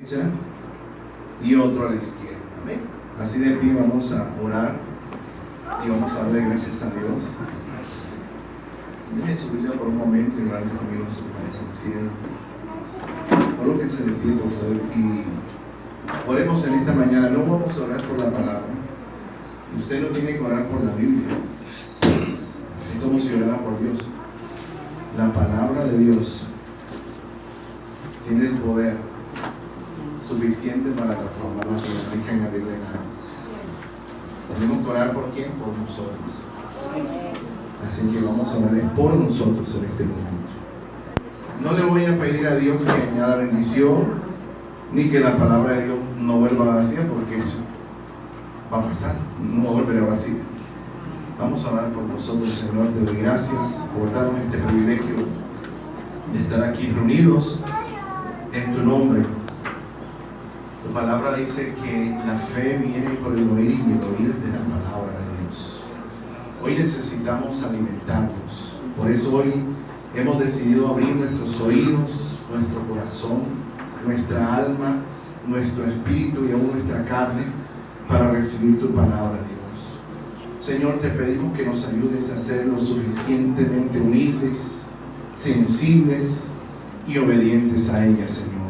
derecha y otro a la izquierda. Amén. Así de pie vamos a orar y vamos a darle gracias a Dios. Dejen su Biblia por un momento y levante conmigo sus manos al cielo. Colóquense de pie, por favor, y oremos en esta mañana. No vamos a orar por la palabra. Usted no tiene que orar por la Biblia. Es como si orara por Dios. La palabra de Dios tiene el poder suficiente para transformar la vida. No hay que añadirle nada. Tenemos que orar por quién, por nosotros. Así que vamos a orar por nosotros en este momento. No le voy a pedir a Dios que añada bendición, ni que la palabra de Dios no vuelva vacía, porque eso va a pasar, no volverá vacía. Vamos a orar por nosotros, Señor. Te doy gracias por darnos este privilegio de estar aquí reunidos en tu nombre. Tu palabra dice que la fe viene por el oír y el oír de la palabra de Dios. Hoy necesitamos alimentarnos. Por eso hoy hemos decidido abrir nuestros oídos, nuestro corazón, nuestra alma, nuestro espíritu y aún nuestra carne para recibir tu palabra, Dios. Señor, te pedimos que nos ayudes a ser lo suficientemente humildes, sensibles y obedientes a ella, Señor.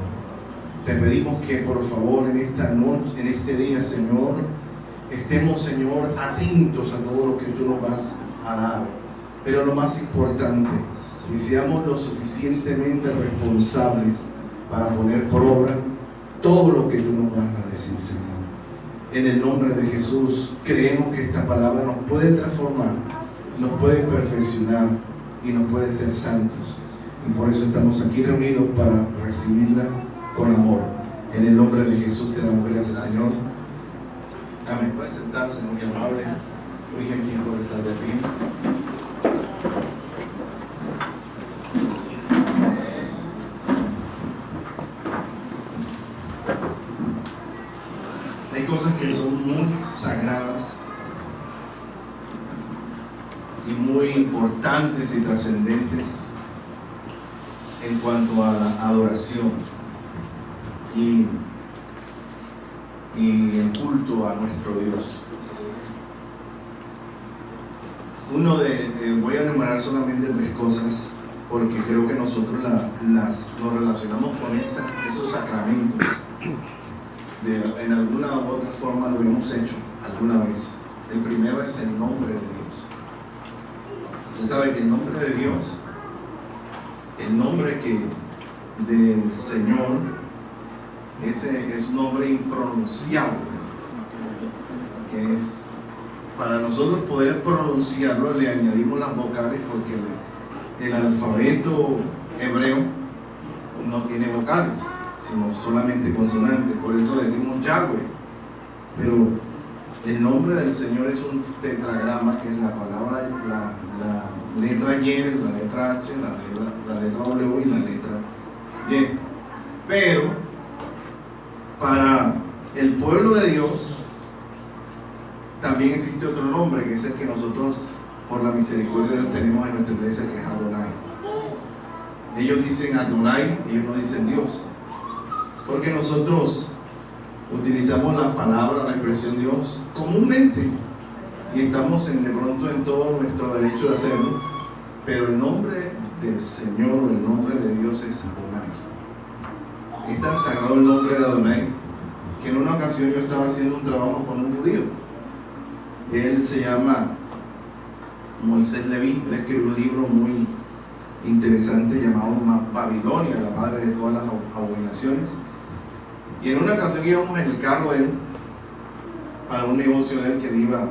Te pedimos que por favor en esta noche, en este día, Señor, estemos, Señor, atentos a todo lo que tú nos vas a dar. Pero lo más importante, que seamos lo suficientemente responsables para poner por obra todo lo que tú nos vas a decir, Señor. En el nombre de Jesús, creemos que esta palabra nos puede transformar, nos puede perfeccionar y nos puede ser santos. Y por eso estamos aquí reunidos para recibirla con amor. En el nombre de Jesús te damos gracias, Señor. Amén. Pueden sentarse, muy amable. Muy gentil por estar de pie. Hay cosas que son muy sagradas y muy importantes y trascendentes en cuanto a la adoración y el culto a nuestro Dios. Voy a enumerar solamente 3 cosas porque creo que nosotros nos relacionamos con esos sacramentos. En alguna u otra forma lo hemos hecho alguna vez. El primero es el nombre de Dios. Usted sabe que el nombre de Dios, el nombre del Señor, ese es un nombre impronunciable, que es, para nosotros poder pronunciarlo le añadimos las vocales porque el alfabeto hebreo no tiene vocales, sino solamente consonantes. Por eso le decimos Yahweh. Pero el nombre del Señor es un tetragrama, que es la palabra, la letra Y, la letra H, la letra W y la letra Y. Pero para el pueblo de Dios también existe otro nombre, que es el que nosotros, por la misericordia de Dios, tenemos en nuestra iglesia, que es Adonai. Ellos dicen Adonai, ellos no dicen Dios, porque nosotros utilizamos la palabra, la expresión Dios comúnmente y estamos de pronto en todo nuestro derecho de hacerlo, pero el nombre del Señor o el nombre de Dios es Adonai. Es tan sagrado el nombre de Adonai que en una ocasión yo estaba haciendo un trabajo con un judío. Él se llama Moisés Leví. Él escribió un libro muy interesante llamado Babilonia, la madre de todas las abominaciones. Y en una ocasión íbamos en el carro de él para un negocio de él, que él iba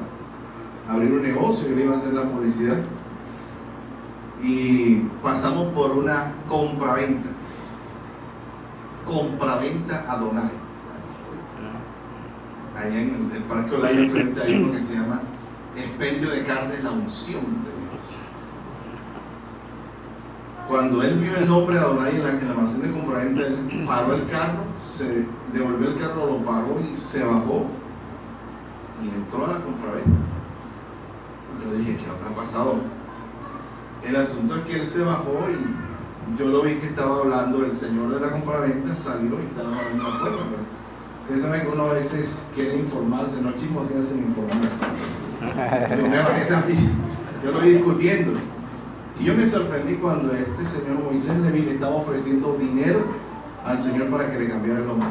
a abrir un negocio, que él iba a hacer la publicidad, y pasamos por una compraventa Adonai. Allá en el Parque Olaya, enfrente hay uno que se llama Expendio de Carne, la unción de Dios. Cuando él vio el nombre de Adonai en el almacén de compraventa, él paró el carro, se devolvió el carro, lo pagó y se bajó y entró a la compraventa. Yo dije, ¿qué habrá pasado? El asunto es que él se bajó yo lo vi que estaba hablando el señor de la compraventa, salió y estaba hablando en la puerta, pero ustedes saben que uno a veces quiere informarse, no chismosearse ni informarse. Yo me bajé también, yo lo vi discutiendo. Y yo me sorprendí cuando este señor Moisés Leví le estaba ofreciendo dinero al señor para que le cambiara el nombre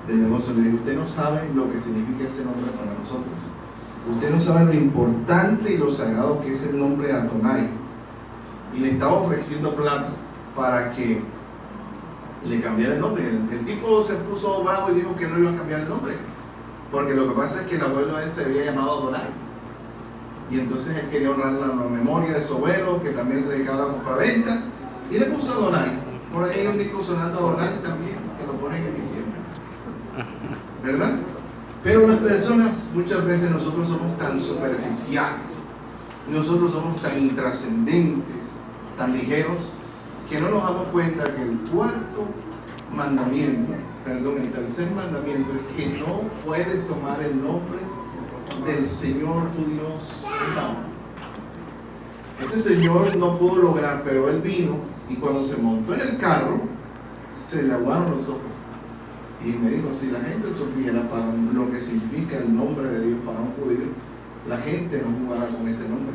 del negocio. Le dije, usted no sabe lo que significa ese nombre para nosotros. Usted no sabe lo importante y lo sagrado que es el nombre Adonai. Y le estaba ofreciendo plata para que le cambiara el nombre. El tipo se puso bravo y dijo que no iba a cambiar el nombre, porque lo que pasa es que el abuelo de él se había llamado Adonai, y entonces él quería honrar la memoria de su abuelo, que también se dedicaba a la compraventa, y le puso Adonai. Por ahí hay un disco sonando Adonai también, que lo ponen en diciembre, ¿verdad? Pero las personas, muchas veces nosotros somos tan superficiales, nosotros somos tan intrascendentes, tan ligeros, que no nos damos cuenta que el tercer mandamiento es que no puedes tomar el nombre del Señor tu Dios en vano. Ese señor no pudo lograr, pero él vino, y cuando se montó en el carro, se le aguaron los ojos. Y me dijo, si la gente supiera para lo que significa el nombre de Dios para un judío, la gente no jugará con ese nombre.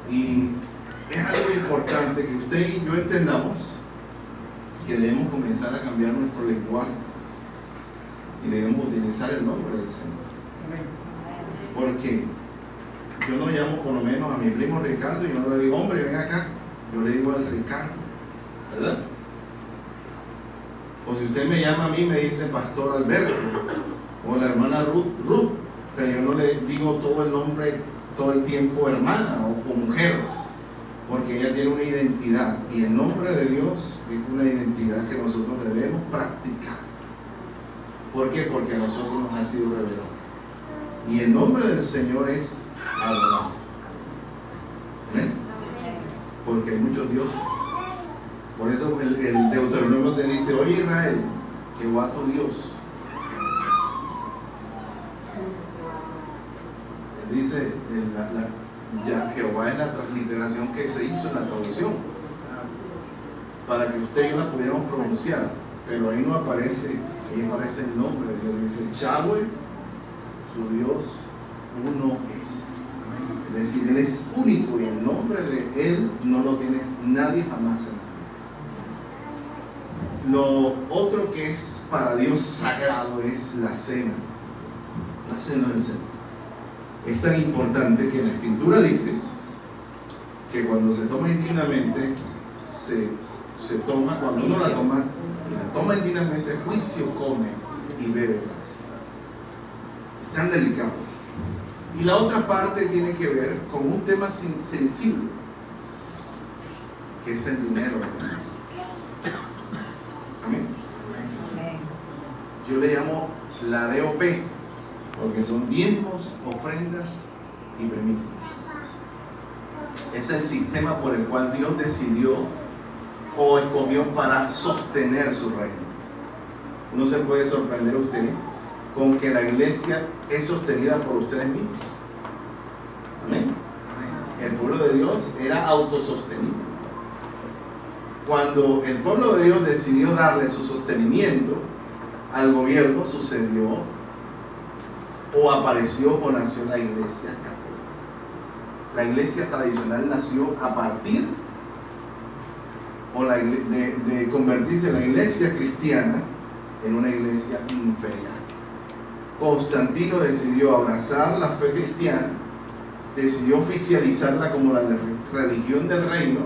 Y es algo importante que usted y yo entendamos que debemos comenzar a cambiar nuestro lenguaje y debemos utilizar el nombre del Señor. Porque yo no llamo por lo menos a mi primo Ricardo y no le digo, hombre, ven acá. Yo le digo al Ricardo, ¿verdad? O si usted me llama a mí, me dice Pastor Alberto o la hermana Ruth, pero yo no le digo todo el nombre todo el tiempo hermana o mujer, porque ella tiene una identidad, y el nombre de Dios es una identidad que nosotros debemos practicar. ¿Por qué? Porque a nosotros nos ha sido revelado, y el nombre del Señor es Adonai. ¿Amén? Porque hay muchos dioses. Por eso el Deuteronomio se dice, oye Israel, Jehová tu Dios. Dice, ya Jehová es la transliteración que se hizo en la traducción, para que usted y yo la pudiéramos pronunciar, pero ahí no aparece, ahí aparece el nombre de Dios. Dice, Yahweh, su Dios, uno es. Es decir, Él es único y el nombre de Él no lo tiene nadie jamás en la vida. Lo otro que es para Dios sagrado es la cena del Señor. Es tan importante que la Escritura dice que cuando se toma indignamente, se toma, cuando uno la toma indignamente, juicio come y bebe más. Tan delicado. Y la otra parte tiene que ver con un tema sensible, que es el dinero de Dios. Amén. Yo le llamo la DOP, porque son diezmos, ofrendas y premisas. Es el sistema por el cual Dios decidió o escogió para sostener su reino. No se puede sorprender usted con que la iglesia es sostenida por ustedes mismos. Amén. El pueblo de Dios era autosostenible. Cuando el pueblo de Dios decidió darle su sostenimiento al gobierno, sucedió o apareció o nació la iglesia católica. La iglesia tradicional nació a partir de convertirse en la iglesia cristiana en una iglesia imperial. Constantino decidió abrazar la fe cristiana, decidió oficializarla como la religión del reino,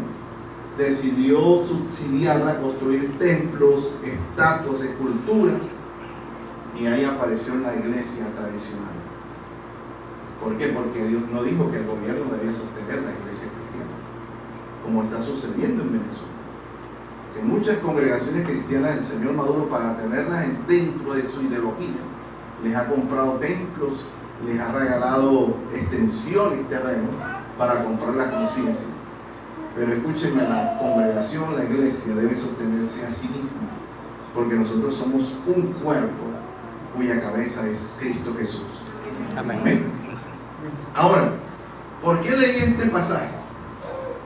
decidió subsidiarla, construir templos, estatuas, esculturas, y ahí apareció la iglesia tradicional. ¿Por qué? Porque Dios no dijo que el gobierno debía sostener la iglesia cristiana, como está sucediendo en Venezuela. Que muchas congregaciones cristianas, el señor Maduro, para tenerlas dentro de su ideología, les ha comprado templos, les ha regalado extensiones y terrenos para comprar la conciencia. Pero escúchenme, la congregación, la iglesia debe sostenerse a sí misma, porque nosotros somos un cuerpo cuya cabeza es Cristo Jesús. Amén. Amén. Ahora, ¿por qué leí este pasaje?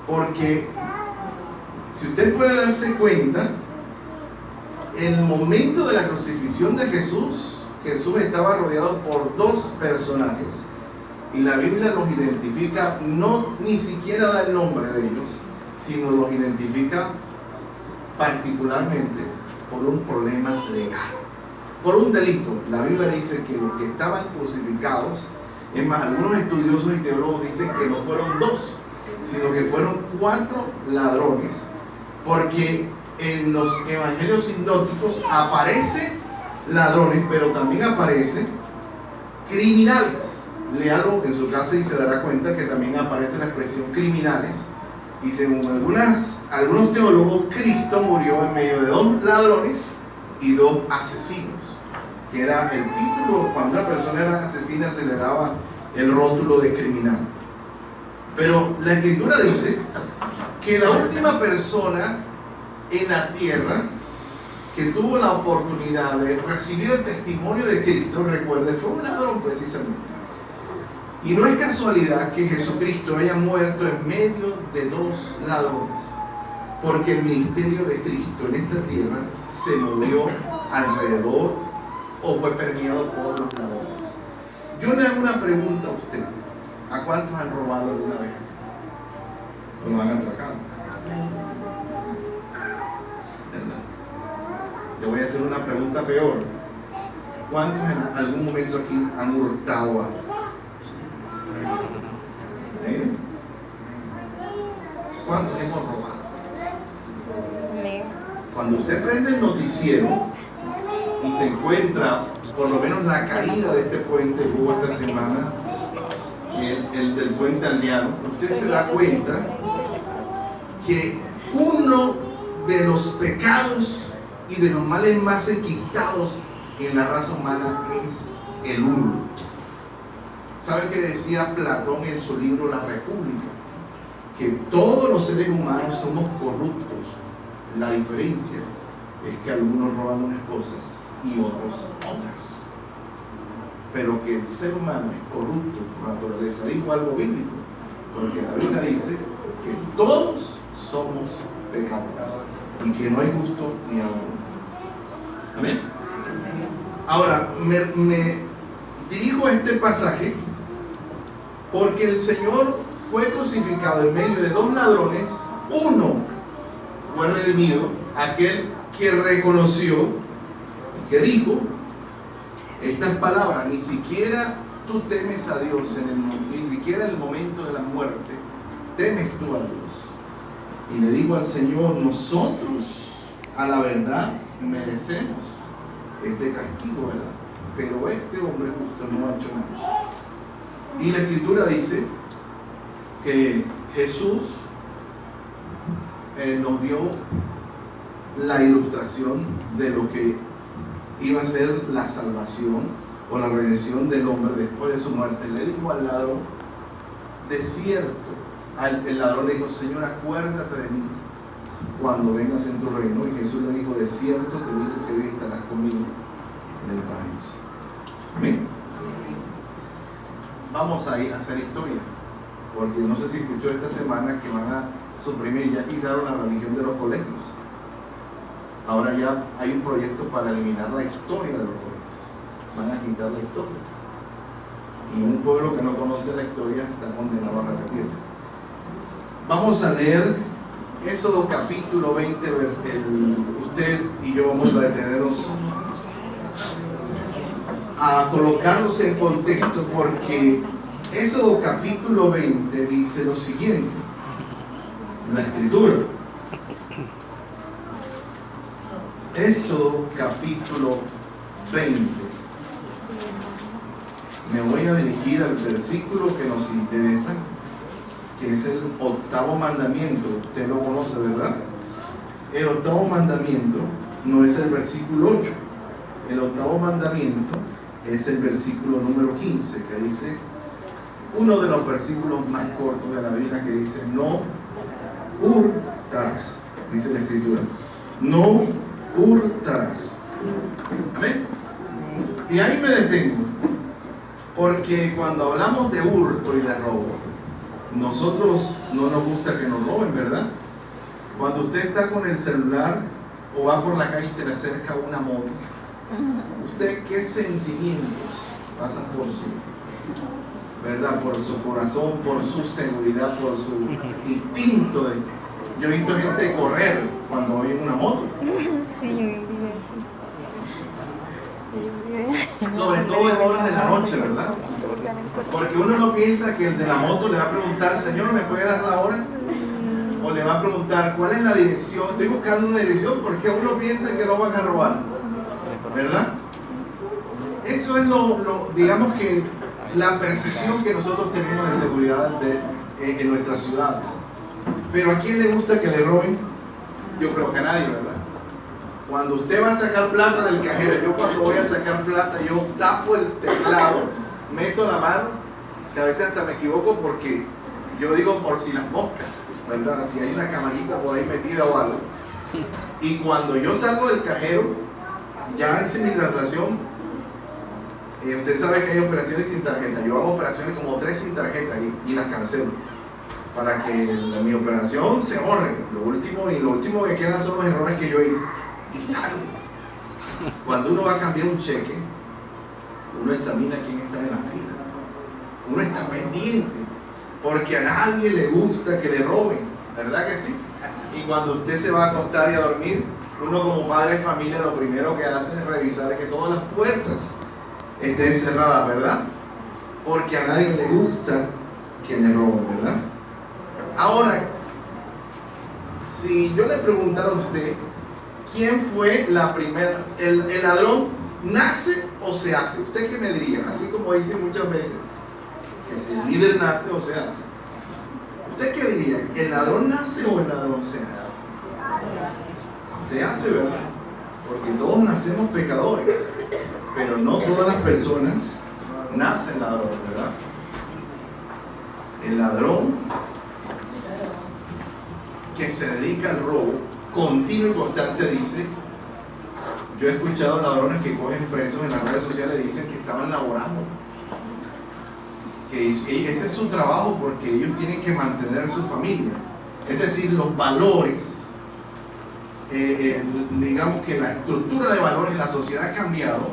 Porque Si usted puede darse cuenta, el momento de la crucifixión de Jesús, Jesús estaba rodeado por dos personajes. Y la Biblia los identifica, no ni siquiera da el nombre de ellos, sino los identifica particularmente por un problema legal, por un delito. La Biblia dice que los que estaban crucificados, es más, algunos estudiosos y teólogos dicen que no fueron dos, sino que fueron 4 ladrones, porque en los evangelios sinópticos aparece ladrones, pero también aparece criminales. Léalo en su casa y se dará cuenta que también aparece la expresión criminales. Y según algunos teólogos, Cristo murió en medio de 2 ladrones y 2 asesinos, que era el título. Cuando una persona era asesina se le daba el rótulo de criminal. Pero la Escritura dice que la última persona en la tierra que tuvo la oportunidad de recibir el testimonio de Cristo, recuerde, fue un ladrón precisamente. Y no es casualidad que Jesucristo haya muerto en medio de 2 ladrones, porque el ministerio de Cristo en esta tierra se movió alrededor o fue permeado por los ladrones. Yo le hago una pregunta a usted: ¿a cuántos han robado alguna vez? ¿O lo han atracado? ¿Verdad? Le voy a hacer una pregunta peor: ¿cuántos en algún momento aquí han hurtado algo? ¿Sí? ¿Cuántos hemos robado? Cuando usted prende el noticiero y se encuentra por lo menos la caída de este puente que hubo esta semana, el del puente Aldeano, usted se da cuenta que uno de los pecados y de los males más enquistados en la raza humana es el hurto. ¿Sabe qué decía Platón en su libro La República? Que todos los seres humanos somos corruptos. La diferencia es que algunos roban unas cosas y otros otras. Pero que el ser humano es corrupto por naturaleza. Digo algo bíblico, porque la Biblia dice que todos somos pecadores y que no hay justo ni a uno. Amén. Ahora, me dirijo a este pasaje porque el Señor fue crucificado en medio de 2 ladrones. Uno fue redimido, aquel que reconoció y que dijo estas palabras: ni siquiera tú temes a Dios, ni siquiera en el momento de la muerte temes tú a Dios. Y le digo al Señor: nosotros a la verdad merecemos este castigo, ¿verdad? Pero este hombre justo no ha hecho nada. Y la Escritura dice que Jesús nos dio la ilustración de lo que iba a ser la salvación o la redención del hombre después de su muerte. Le dijo al ladrón: de cierto, el ladrón le dijo: Señor, acuérdate de mí cuando vengas en tu reino. Y Jesús le dijo: de cierto te digo que hoy estarás conmigo en el paraíso. Amén. Vamos a ir a hacer historia, porque no sé si escuchó esta semana que van a suprimir, ya quitaron la religión de los colegios. Ahora ya hay un proyecto para eliminar la historia de los colegios. Van a quitar la historia. Y un pueblo que no conoce la historia está condenado a repetirla. Vamos a leer Éxodo capítulo 20. Usted y yo vamos a detenernos a colocarlos en contexto, porque Éxodo capítulo 20 dice lo siguiente. La Escritura. Éxodo capítulo 20. Me voy a dirigir al versículo que nos interesa, que es el 8º mandamiento. Usted lo conoce, ¿verdad? El 8º mandamiento no es el versículo 8. El 8º mandamiento es el versículo número 15, que dice, uno de los versículos más cortos de la Biblia, que dice: no hurtarás. Dice la Escritura: no hurtarás. Amén. Y ahí me detengo, porque cuando hablamos de hurto y de robo, nosotros no nos gusta que nos roben, ¿verdad? Cuando usted está con el celular o va por la calle y se le acerca una moto, ¿usted qué sentimientos pasan por su, verdad? Por su corazón, por su seguridad, por su instinto de... Yo he visto gente correr cuando oyen una moto. Sí, yo viví así. Sobre todo en horas de la noche, ¿verdad? Porque uno no piensa que el de la moto le va a preguntar, Señor, ¿me puede dar la hora? O le va a preguntar, ¿cuál es la dirección? Estoy buscando una dirección porque uno piensa que lo van a robar, ¿verdad? Eso es digamos que la percepción que nosotros tenemos de seguridad en nuestras ciudades. Pero ¿a quién le gusta que le roben? Yo creo que a nadie, ¿verdad? Cuando usted va a sacar plata del cajero, yo cuando voy a sacar plata, yo tapo el teclado, meto la mano, que a veces hasta me equivoco porque yo digo por si las moscas, ¿verdad? Si hay una camarita por ahí metida o algo. Y cuando yo salgo del cajero, ya hice mi transacción. Usted sabe que hay operaciones sin tarjeta. Yo hago operaciones como 3 sin tarjeta y las cancelo para que mi operación se borre. Lo último que queda son los errores que yo hice y salgo. Cuando uno va a cambiar un cheque, uno examina quién está en la fila. Uno está pendiente porque a nadie le gusta que le roben, ¿verdad que sí? Y cuando usted se va a acostar y a dormir, uno como padre de familia lo primero que hace es revisar que todas las puertas estén cerradas, ¿verdad? Porque a nadie le gusta que le roben, ¿verdad? Ahora, si yo le preguntara a usted, ¿quién fue la primera? ¿El ladrón nace o se hace? ¿Usted qué me diría? Así como dice muchas veces, que si el líder nace o se hace. ¿Usted qué diría? ¿El ladrón nace o el ladrón se hace? Se hace, ¿verdad? Porque todos nacemos pecadores, pero no todas las personas nacen ladrones, ¿verdad? El ladrón que se dedica al robo continuo y constante dice, yo he escuchado ladrones que cogen presos en las redes sociales y dicen que estaban laborando, que ese es su trabajo porque ellos tienen que mantener su familia. Es decir, los valores, digamos que la estructura de valores en la sociedad ha cambiado,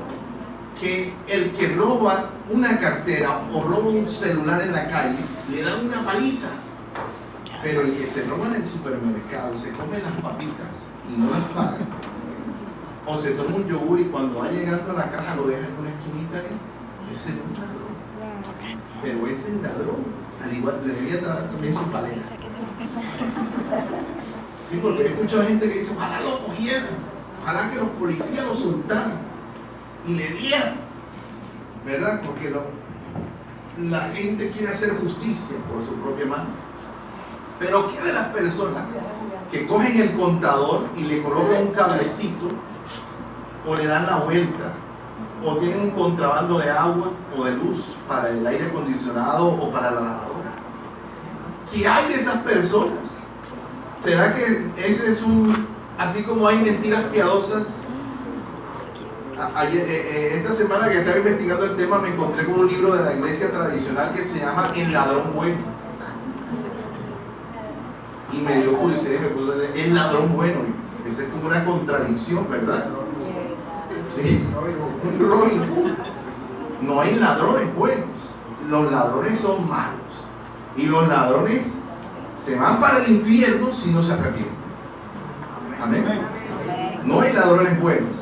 que el que roba una cartera o roba un celular en la calle le dan una paliza, pero el que se roba en el supermercado, se come las papitas y no las paga, o se toma un yogur y cuando va llegando a la caja lo deja en una esquinita, ese no es un ladrón, pero ese es el ladrón, al igual le debía dar también su palera. Sí, porque he escuchado gente que dice, ojalá lo cogieran, ojalá que los policías lo soltaran y le dieran, ¿verdad? Porque la gente quiere hacer justicia por su propia mano. Pero ¿qué de las personas que cogen el contador y le colocan un cablecito o le dan la vuelta o tienen un contrabando de agua o de luz para el aire acondicionado o para la lavadora? ¿Qué hay de esas personas? ¿Será que ese es así como hay mentiras piadosas? Esta semana que estaba investigando el tema me encontré con un libro de la iglesia tradicional que se llama El ladrón bueno. Y me dio curiosidad y me puse a leer El ladrón bueno. Esa es como una contradicción, ¿verdad? Sí, un Robin Hood. No hay ladrones buenos. Los ladrones son malos. Y los ladrones se van para el infierno si no se arrepienten. Amén. No hay ladrones buenos.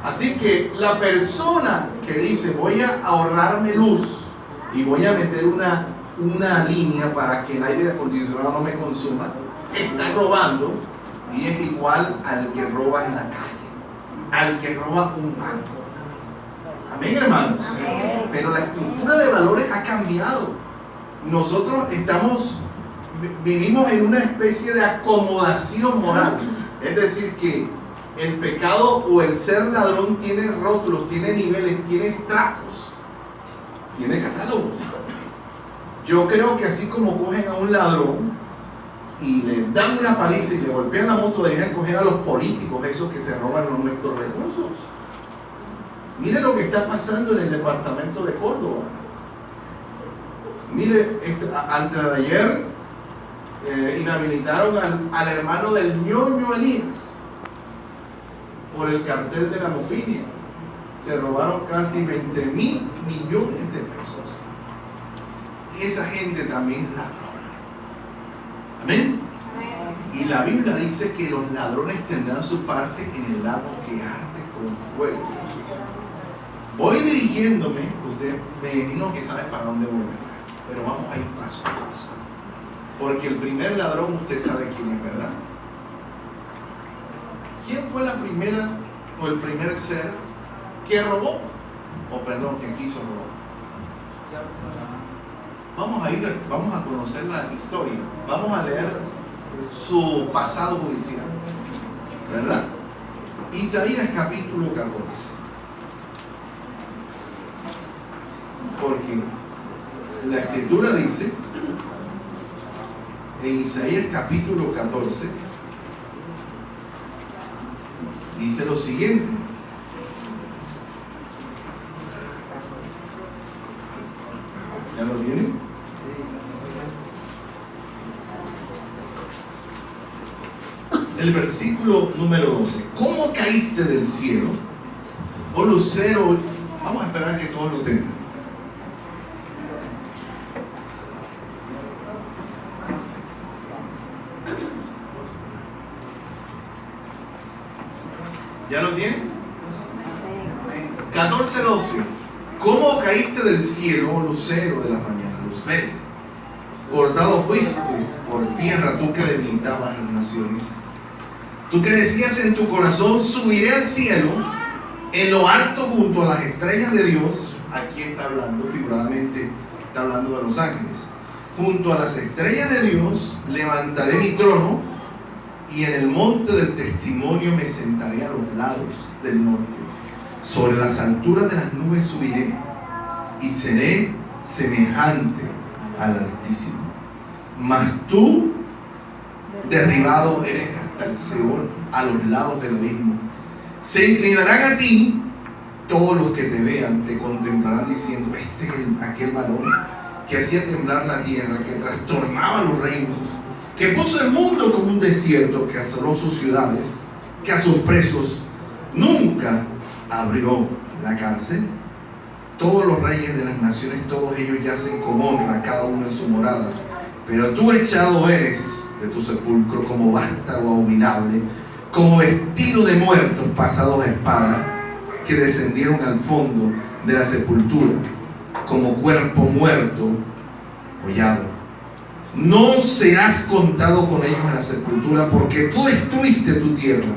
Así que la persona que dice voy a ahorrarme luz y voy a meter una línea para que el aire acondicionado no me consuma, está robando y es igual al que roba en la calle, al que roba un banco. Amén, hermanos. Pero la estructura de valores ha cambiado. Nosotros vivimos en una especie de acomodación moral. Es decir, que el pecado o el ser ladrón tiene rótulos, tiene niveles, tiene estratos, tiene catálogos. Yo creo que así como cogen a un ladrón y le dan una paliza y le golpean la moto, deberían coger a los políticos, esos que se roban nuestros recursos. Mire lo que está pasando en el departamento de Córdoba. Mire, antes de ayer Inhabilitaron al hermano del ñoño Elías por el cartel de la mofilia. Se robaron casi 20 mil millones de pesos. Y esa gente también es ladrona. Amén. Y la Biblia dice que los ladrones tendrán su parte en el lago que arde con fuego. Voy dirigiéndome, usted me imagino que sabe para dónde voy, pero vamos a ir paso a paso. Porque el primer ladrón usted sabe quién es, ¿verdad? ¿Quién fue la primera o el primer ser que robó? O perdón, que quiso robar. Vamos a conocer la historia. Vamos a leer su pasado judicial, ¿verdad? Isaías capítulo 14. Porque la escritura dice en Isaías capítulo 14, dice lo siguiente: ¿ya lo tienen? El versículo número 12. ¿Cómo caíste del cielo, oh lucero? Vamos a esperar que todos lo tengan. ¿Ya lo tienen? 14:12. ¿Cómo caíste del cielo, oh lucero de las mañanas? Lucero. Cortado fuiste por tierra, tú que debilitabas las naciones. Tú que decías en tu corazón: subiré al cielo, en lo alto junto a las estrellas de Dios. Aquí está hablando, figuradamente, está hablando de los ángeles. Junto a las estrellas de Dios levantaré mi trono, y en el monte del testimonio me sentaré a los lados del norte. Sobre las alturas de las nubes subiré, y seré semejante al Altísimo. Mas tú, derribado eres hasta el Seol, a los lados del abismo. Se inclinarán a ti todos los que te vean, te contemplarán diciendo: este es aquel varón que hacía temblar la tierra, que trastornaba los reinos, que puso el mundo como un desierto, que asoló sus ciudades, que a sus presos nunca abrió la cárcel. Todos los reyes de las naciones, todos ellos yacen con honra, cada uno en su morada. Pero tú echado eres de tu sepulcro como vástago abominable, como vestido de muertos pasados a espada, que descendieron al fondo de la sepultura, como cuerpo muerto hollado. No serás contado con ellos en la sepultura, porque tú destruiste tu tierra,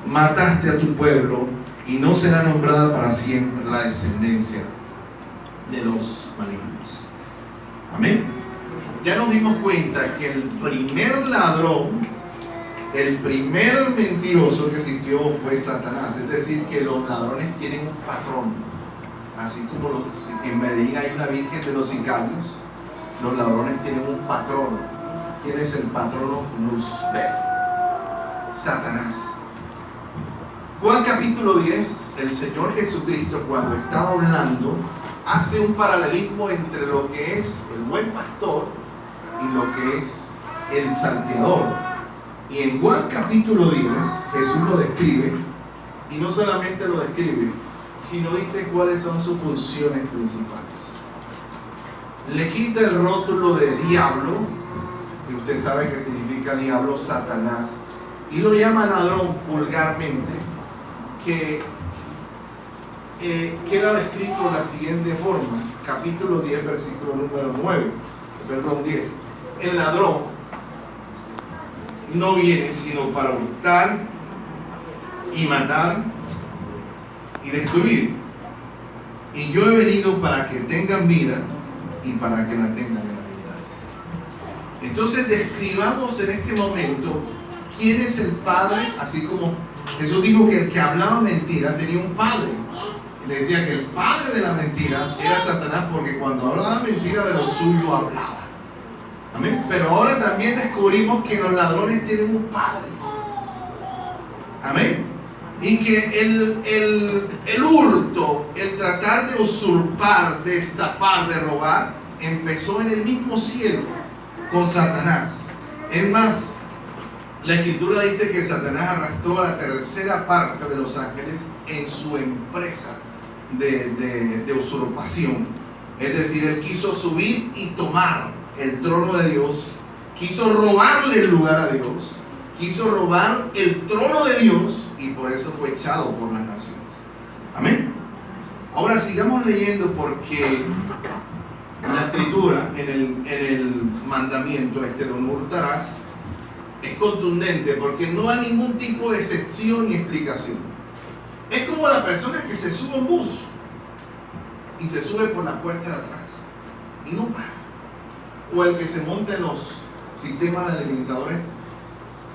mataste a tu pueblo, y no será nombrada para siempre la descendencia de los malignos. Amén. Ya nos dimos cuenta que el primer ladrón, el primer mentiroso que existió fue Satanás. Es decir, que los ladrones tienen un patrón. Así como en Medellín hay una virgen de los sicarios, los ladrones tienen un patrono. ¿Quién es el patrono? Luzbel, Satanás. Juan capítulo 10, el Señor Jesucristo, cuando estaba hablando, hace un paralelismo entre lo que es el buen pastor y lo que es el salteador. Y en Juan capítulo 10 Jesús lo describe, y no solamente lo describe, sino dice cuáles son sus funciones principales. Le quita el rótulo de diablo, que usted sabe que significa diablo, Satanás, y lo llama ladrón vulgarmente, que queda descrito de la siguiente forma. Capítulo 10, versículo número 10. El ladrón no viene sino para hurtar y matar y destruir. Y yo he venido para que tengan vida y para que la tengan en abundancia. Entonces describamos en este momento quién es el Padre, así como Jesús dijo que el que hablaba mentira tenía un padre. Y le decía que el padre de la mentira era Satanás, porque cuando hablaba mentira de lo suyo hablaba. Amén. Pero ahora también descubrimos que los ladrones tienen un padre. Amén. Y que el hurto, el tratar de usurpar, de estafar, de robar, empezó en el mismo cielo con Satanás. Es más, la Escritura dice que Satanás arrastró a la tercera parte de los ángeles en su empresa de usurpación. Es decir, él quiso subir y tomar el trono de Dios, quiso robarle el lugar a Dios, quiso robar el trono de Dios, y por eso fue echado por las naciones. Amén. Ahora sigamos leyendo, porque la Escritura en el mandamiento de no hurtarás es contundente, porque no hay ningún tipo de excepción ni explicación. Es como la persona que se sube a un bus y se sube por la puerta de atrás y no paga, o el que se monta en los sistemas de alimentadores.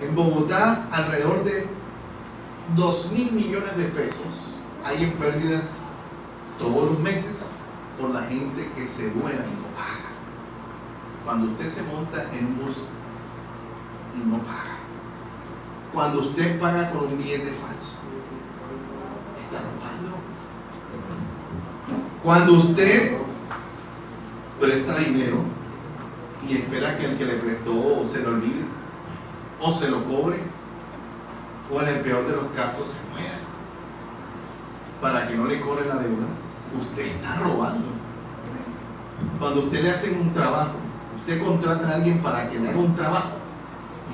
En Bogotá, alrededor de 2.000 millones de pesos hay en pérdidas todos los meses por la gente que se vuela y no paga. Cuando usted se monta en un bus y no paga, cuando usted paga con un billete falso, está robando. Cuando usted presta dinero y espera que el que le prestó se lo olvide o se lo cobre, o en el peor de los casos se muera para que no le cobre la deuda, usted está robando. Cuando usted le hace un trabajo, usted contrata a alguien para que le haga un trabajo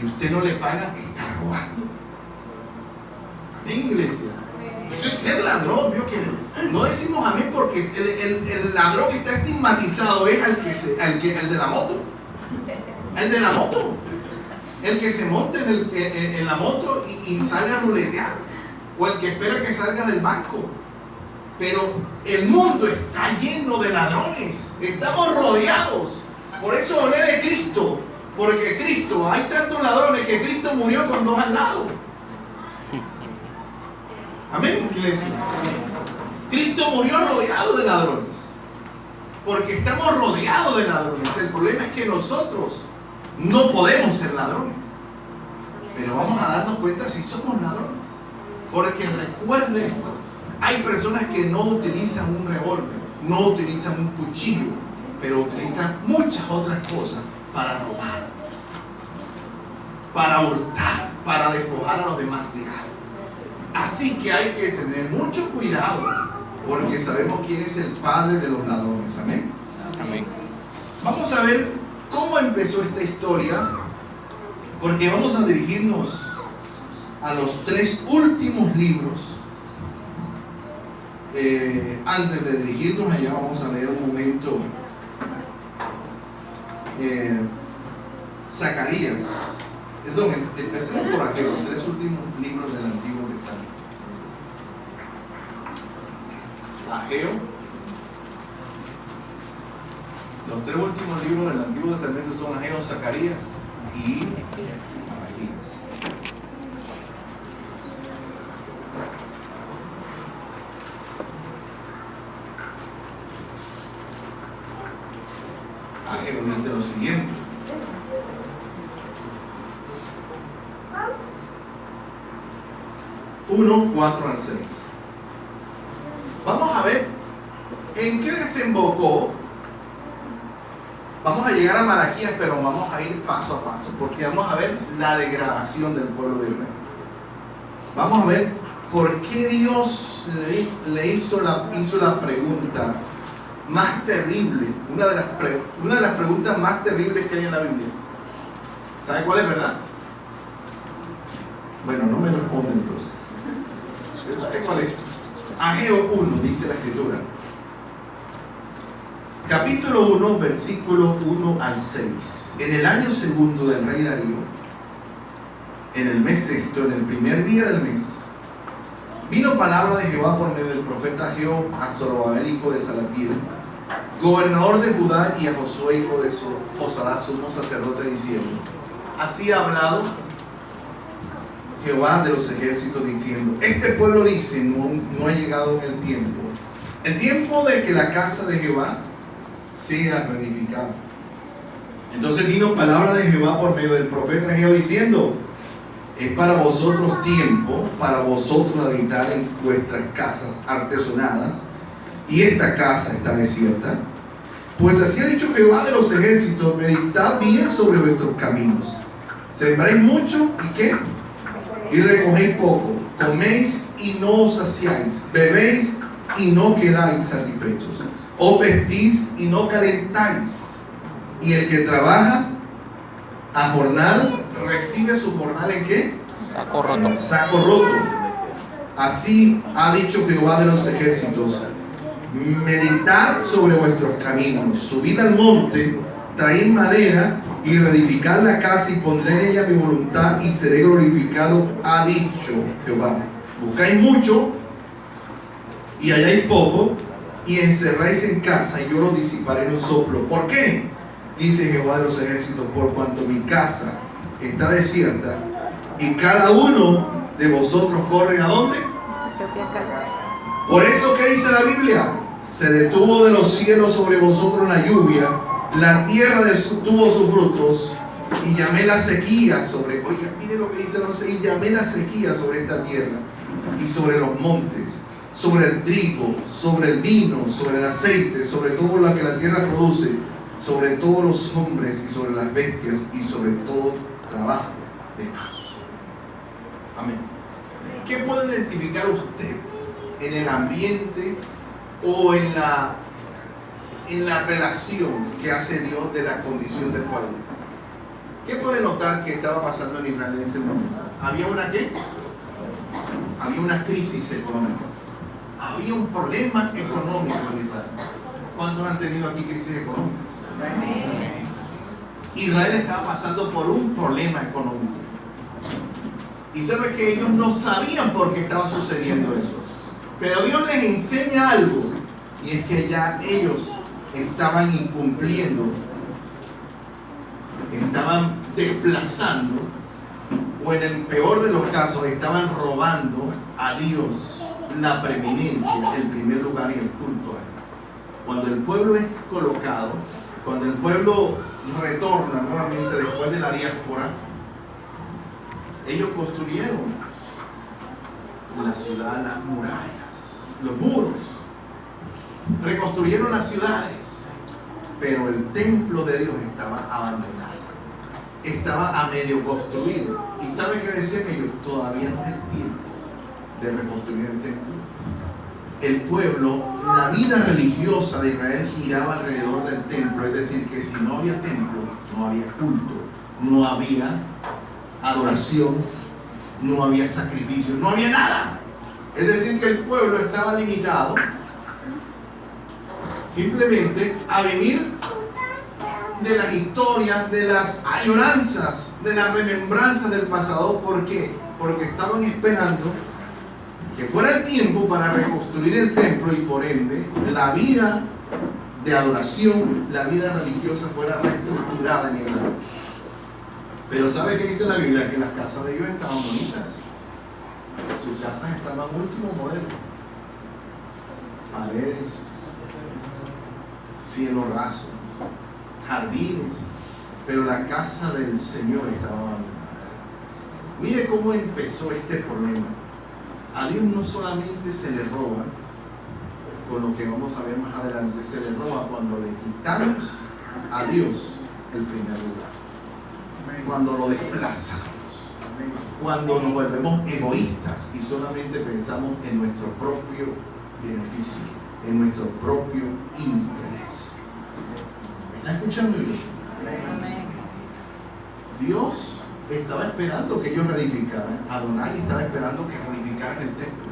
y usted no le paga, está robando. Amén, iglesia. Eso es ser ladrón. ¿Vio? Que no decimos amén porque el ladrón que está estigmatizado es el de la moto. El de la moto. El que se monta en la moto y sale a ruletear. O el que espera que salga del banco. Pero el mundo está lleno de ladrones. Estamos rodeados. Por eso hablé de Cristo. Porque Cristo, hay tantos ladrones que Cristo murió con dos al lado. Amén, iglesia. Cristo murió rodeado de ladrones. Porque estamos rodeados de ladrones. El problema es que nosotros no podemos ser ladrones. Pero vamos a darnos cuenta si somos ladrones. Porque recuerde esto. Hay personas que no utilizan un revólver, no utilizan un cuchillo, pero utilizan muchas otras cosas para robar, para hurtar, para despojar a los demás de algo. Así que hay que tener mucho cuidado, porque sabemos quién es el padre de los ladrones. Amén. Amén. Vamos a ver cómo empezó esta historia, porque vamos a dirigirnos a los 3 últimos libros. Antes de dirigirnos allá, vamos a leer un momento Zacarías. Perdón, empecemos por aquí, los 3 últimos libros del Antiguo Testamento. Ageo. Los 3 últimos libros del Antiguo Testamento son Ageo, Zacarías y Malaquías. Ageo dice lo siguiente: (1, 4 al 6). Vamos a ver en qué desembocó. Vamos a llegar a Malaquías, pero vamos a ir paso a paso, porque vamos a ver la degradación del pueblo de Israel. Vamos a ver por qué Dios le hizo la pregunta más terrible, una de las preguntas más terribles que hay en la Biblia. ¿Sabe cuál es, verdad? Bueno, no me responde entonces. ¿Sabe cuál es? Ageo 1, dice la Escritura. Capítulo 1, versículo 1 al 6. En el año segundo del rey Darío, en el mes sexto, en el primer día del mes, vino palabra de Jehová por medio del profeta Ageo a Zorobabel, hijo de Salatiel, gobernador de Judá, y a Josué, hijo de Josadá, sumo sacerdote, diciendo: así ha hablado Jehová de los ejércitos, diciendo: este pueblo dice, no ha llegado el tiempo de que la casa de Jehová sea reedificada. Entonces vino palabra de Jehová por medio del profeta Ageo, diciendo: es para vosotros tiempo, para vosotros habitar en vuestras casas artesonadas, y esta casa está desierta. Pues así ha dicho Jehová de los ejércitos: meditad bien sobre vuestros caminos, Sembráis mucho y ¿qué? Y recogéis poco. Coméis y no os saciáis. Bebéis y no quedáis satisfechos. Os vestís y no calentáis. Y el que trabaja a jornal recibe su jornal ¿en qué? Saco roto. En saco roto. Así ha dicho Jehová de los ejércitos: meditad sobre vuestros caminos, subid al monte, traed madera y reedificad la casa y pondré en ella mi voluntad y seré glorificado, ha dicho Jehová. Buscáis mucho y halláis poco, y encerráis en casa y yo lo disiparé en un soplo. ¿Por qué? Dice Jehová de los ejércitos: por cuanto mi casa está desierta y cada uno de vosotros corre ¿a dónde? Su propia casa. Por eso, ¿qué dice la Biblia? Se detuvo de los cielos sobre vosotros la lluvia, la tierra tuvo sus frutos, y llamé la sequía sobre, oiga, mire lo que dice la y llamé la sequía sobre esta tierra y sobre los montes, sobre el trigo, sobre el vino, sobre el aceite, sobre todo lo que la tierra produce, sobre todos los hombres y sobre las bestias y sobre todo trabajo de manos. Amén. ¿Qué puede identificar usted en el ambiente o en la relación que hace Dios de la condición del pueblo? ¿Qué puede notar que estaba pasando en Israel en ese momento? ¿Había una qué? Había una crisis económica. Había un problema económico en Israel. ¿Cuántos han tenido aquí crisis económicas? Israel estaba pasando por un problema económico. Y sabe que ellos no sabían por qué estaba sucediendo eso. Pero Dios les enseña algo. Y es que ya ellos estaban incumpliendo, estaban desplazando, o en el peor de los casos, estaban robando a Dios la preeminencia, el primer lugar y el culto a Él. Cuando el pueblo es colocado, cuando el pueblo retorna nuevamente después de la diáspora, ellos construyeron la ciudad, las murallas, los muros, reconstruyeron las ciudades, pero el templo de Dios estaba abandonado, estaba a medio construido. ¿Y sabe qué decían ellos? Todavía no es el tiempo de reconstruir el templo. El pueblo, la vida religiosa de Israel giraba alrededor del templo, es decir, que si no había templo, no había culto, no había adoración, no había sacrificio, no había nada. Es decir, que el pueblo estaba limitado simplemente a vivir de las historias, de las añoranzas, de las remembranzas del pasado. ¿Por qué? Porque estaban esperando que fuera el tiempo para reconstruir el templo y por ende la vida de adoración, la vida religiosa fuera reestructurada en Israel. Pero ¿sabe qué dice la Biblia? Que las casas de ellos estaban bonitas. Sus casas estaban último modelo. Paredes, cielo raso, jardines, pero la casa del Señor estaba abandonada. Mire cómo empezó este problema. A Dios no solamente se le roba, con lo que vamos a ver más adelante, se le roba cuando le quitamos a Dios el primer lugar, cuando lo desplazamos, cuando nos volvemos egoístas y solamente pensamos en nuestro propio beneficio, en nuestro propio interés. ¿Me está escuchando, iglesia? Dios estaba esperando que ellos reedificaran. Adonai estaba esperando que reedificaran el templo.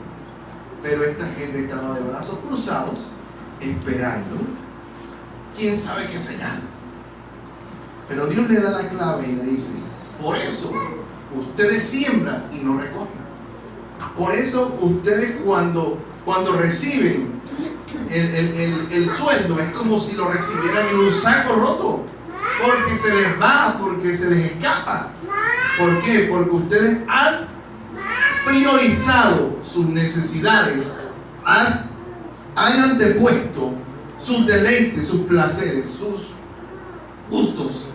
Pero esta gente estaba de brazos cruzados esperando quién sabe qué señal. Pero Dios le da la clave y le dice: por eso ustedes siembran y no recogen. Por eso ustedes cuando reciben el sueldo es como si lo recibieran en un saco roto, porque se les va, porque se les escapa. ¿Por qué? Porque ustedes han priorizado sus necesidades, han antepuesto sus deleites, sus placeres, sus gustos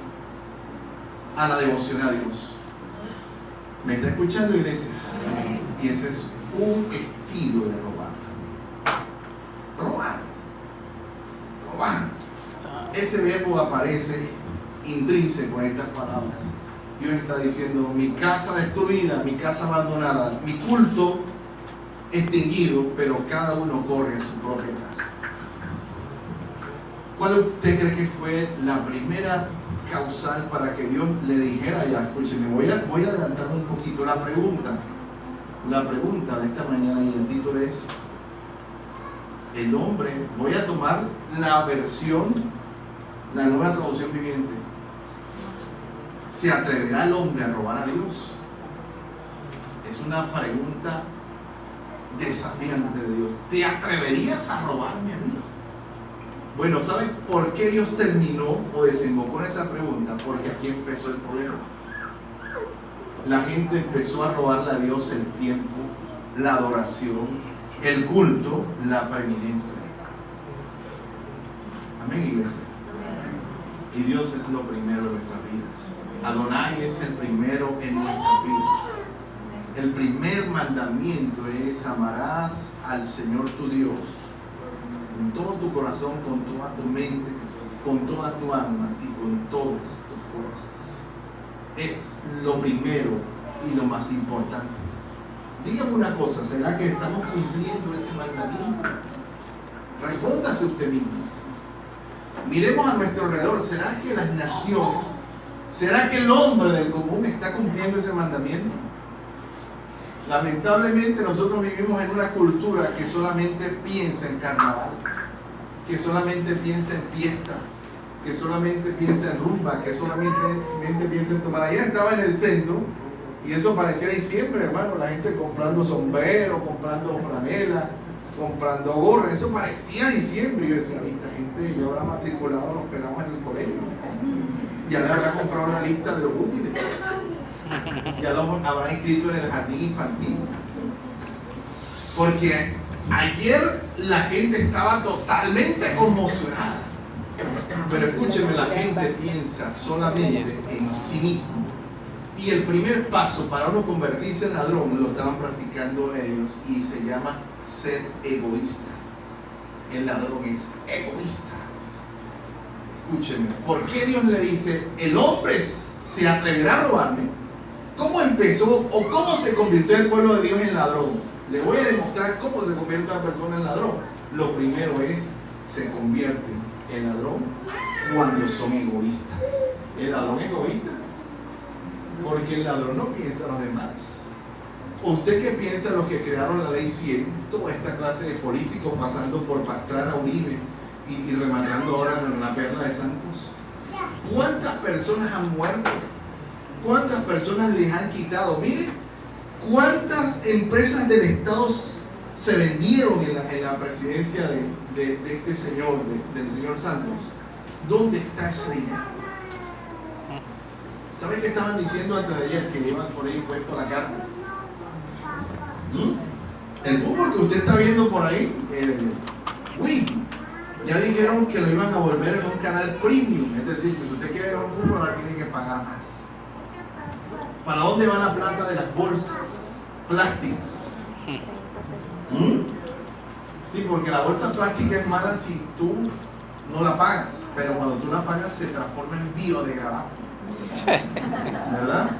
a la devoción a Dios. ¿Me está escuchando, iglesia? Y ese es un estilo de robar también. Robar. Ese verbo aparece intrínseco en estas palabras. Dios está diciendo, mi casa destruida, mi casa abandonada, mi culto extinguido, pero cada uno corre a su propia casa. ¿Cuál usted cree que fue la primera causal para que Dios le dijera ya? Escúcheme, voy a adelantarme un poquito. La pregunta de esta mañana, y el título es: el hombre, voy a tomar la versión, la Nueva Traducción Viviente. ¿Se atreverá el hombre a robar a Dios? Es una pregunta desafiante de Dios. ¿Te atreverías a robarme a mí? Bueno, ¿sabes por qué Dios terminó o desembocó en esa pregunta? Porque aquí empezó el problema. La gente empezó a robarle a Dios el tiempo, la adoración, el culto, la preeminencia. Amén, iglesia. Y Dios es lo primero en nuestras vidas. Adonai es el primero en nuestras vidas. El primer mandamiento es: amarás al Señor tu Dios con todo tu corazón, con toda tu mente, con toda tu alma y con todas tus fuerzas. Es lo primero y lo más importante. Dígame una cosa, ¿será que estamos cumpliendo ese mandamiento? Respóndase usted mismo. Miremos a nuestro alrededor. ¿Será que las naciones, será que el hombre del común está cumpliendo ese mandamiento? Lamentablemente nosotros vivimos en una cultura que solamente piensa en carnaval, que solamente piensa en fiesta, que solamente piensa en rumba, que solamente piensa en tomar. Ayer estaba en el centro y eso parecía diciembre, hermano, la gente comprando sombreros, comprando franelas, comprando gorras, eso parecía diciembre. Y yo decía, esta gente ya habrá matriculado a los pelados en el colegio, ya le habrá comprado una lista de los útiles, ya los habrá inscrito en el jardín infantil. Porque ayer la gente estaba totalmente conmocionada. Pero escúchenme, la gente piensa solamente en sí mismo. Y el primer paso para uno convertirse en ladrón lo estaban practicando ellos, y se llama ser egoísta. El ladrón es egoísta. Escúchenme, ¿por qué Dios le dice el hombre se atreverá a robarme? ¿Cómo empezó o cómo se convirtió el pueblo de Dios en ladrón? Le voy a demostrar cómo se convierte una persona en ladrón. Lo primero es, se convierte en ladrón cuando son egoístas. ¿El ladrón egoísta? Porque el ladrón no piensa en los demás. ¿Usted qué piensa los que crearon la ley 100? Toda esta clase de políticos, pasando por Pastrana, Uribe y rematando ahora con la Perla de Santos. ¿Cuántas personas han muerto? ¿Cuántas personas les han quitado? Mire, ¿cuántas empresas del Estado se vendieron en la presidencia de este señor, del señor Santos? ¿Dónde está ese dinero? ¿Sabes qué estaban diciendo antes de ayer? Que le iban por ahí puesto la carne. El fútbol que usted está viendo por ahí, ya dijeron que lo iban a volver en un canal premium. Es decir, que si usted quiere ver un fútbol, ahora tiene que pagar más. ¿Para dónde va la plata de las bolsas plásticas? Sí, porque la bolsa plástica es mala si tú no la pagas, pero cuando tú la pagas se transforma en biodegradable. ¿Verdad?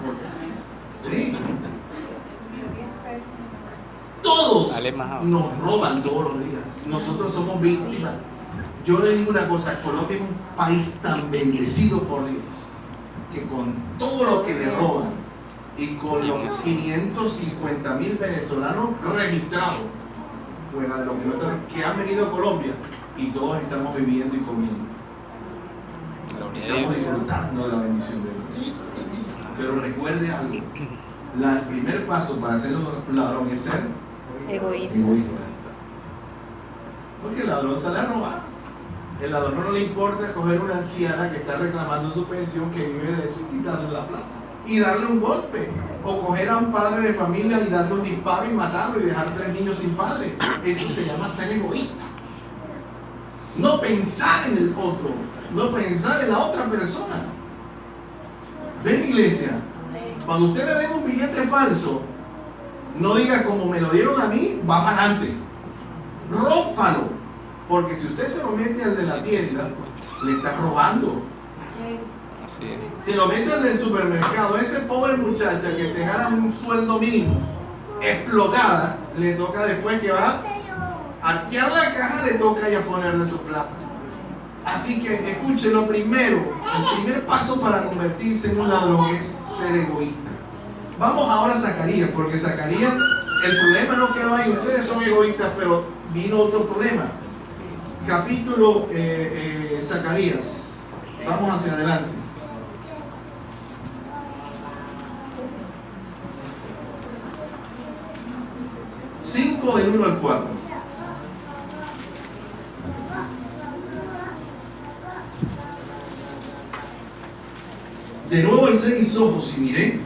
Sí. Todos nos roban todos los días. Nosotros somos víctimas. Yo le digo una cosa: Colombia es un país tan bendecido por Dios que con todo lo que le roban y con los 550,000 venezolanos registrados fuera de los que han venido a Colombia, y todos estamos viviendo y comiendo. Estamos disfrutando de la bendición de Dios. Pero recuerde algo: el primer paso para ser un ladrón es ser egoísta. Porque el ladrón sale a robar. El ladrón no le importa coger una anciana que está reclamando su pensión, que vive de eso, y quitarle la plata y darle un golpe, o coger a un padre de familia y darle un disparo y matarlo y dejar 3 niños sin padre. Eso se llama ser egoísta. No pensar en el otro, no pensar en la otra persona. Ven, iglesia, cuando usted le den un billete falso, no diga como me lo dieron a mí, va para adelante. Rómpalo, porque si usted se lo mete al de la tienda, le está robando. Así es. Si lo meten en el supermercado, ese pobre muchacha que se gana un sueldo mínimo, explotada, le toca después que va a arquear la caja, le toca ya ponerle su plata. Así que escuche, el primer paso para convertirse en un ladrón es ser egoísta. Vamos ahora a Zacarías, porque Zacarías, el problema no quedó ahí, ustedes son egoístas, pero vino otro problema. Capítulo Zacarías, vamos hacia adelante. 5 del 1 al 4. De nuevo alcé mis ojos y miré,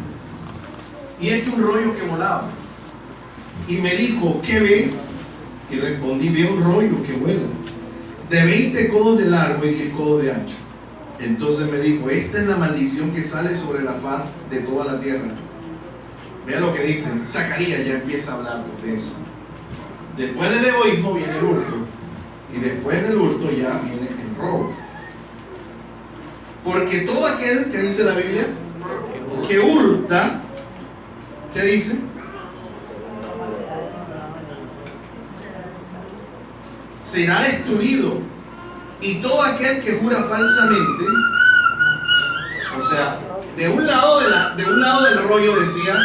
y es que un rollo que volaba. Y me dijo, ¿qué ves? Y respondí, veo un rollo que vuela, de 20 codos de largo y 10 codos de ancho. Entonces me dijo, esta es la maldición que sale sobre la faz de toda la tierra. Vean lo que dice, Zacarías ya empieza a hablar de eso. Después del egoísmo viene el hurto, y después del hurto ya viene el robo. Porque todo aquel, que dice la Biblia, que hurta, ¿qué dice? Será destruido. Y todo aquel que jura falsamente, o sea, de un lado del rollo decía,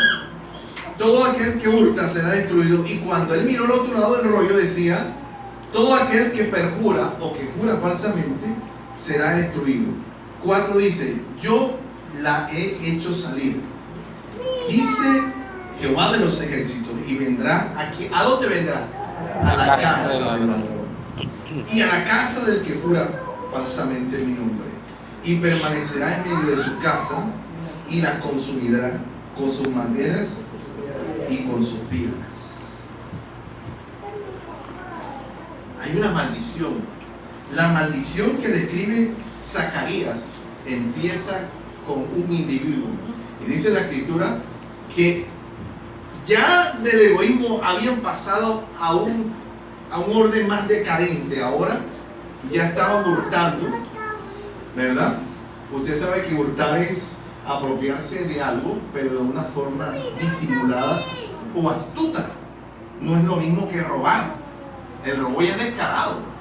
todo aquel que hurta será destruido. Y cuando él miró al otro lado del rollo decía, todo aquel que perjura o que jura falsamente será destruido. 4 dice, yo la he hecho salir, dice Jehová de los ejércitos, y vendrá aquí. ¿A dónde vendrá? A la casa del ladrón y a la casa del que jura falsamente mi nombre, y permanecerá en medio de su casa y la consumirá con sus maneras y con sus piedras. Hay una maldición. La maldición que describe Zacarías empieza con un individuo, y dice la escritura que ya del egoísmo habían pasado a un orden más decadente. Ahora ya estaban hurtando, ¿verdad? Usted sabe que hurtar es apropiarse de algo, pero de una forma disimulada o astuta. No es lo mismo que robar. El robo ya es descarado.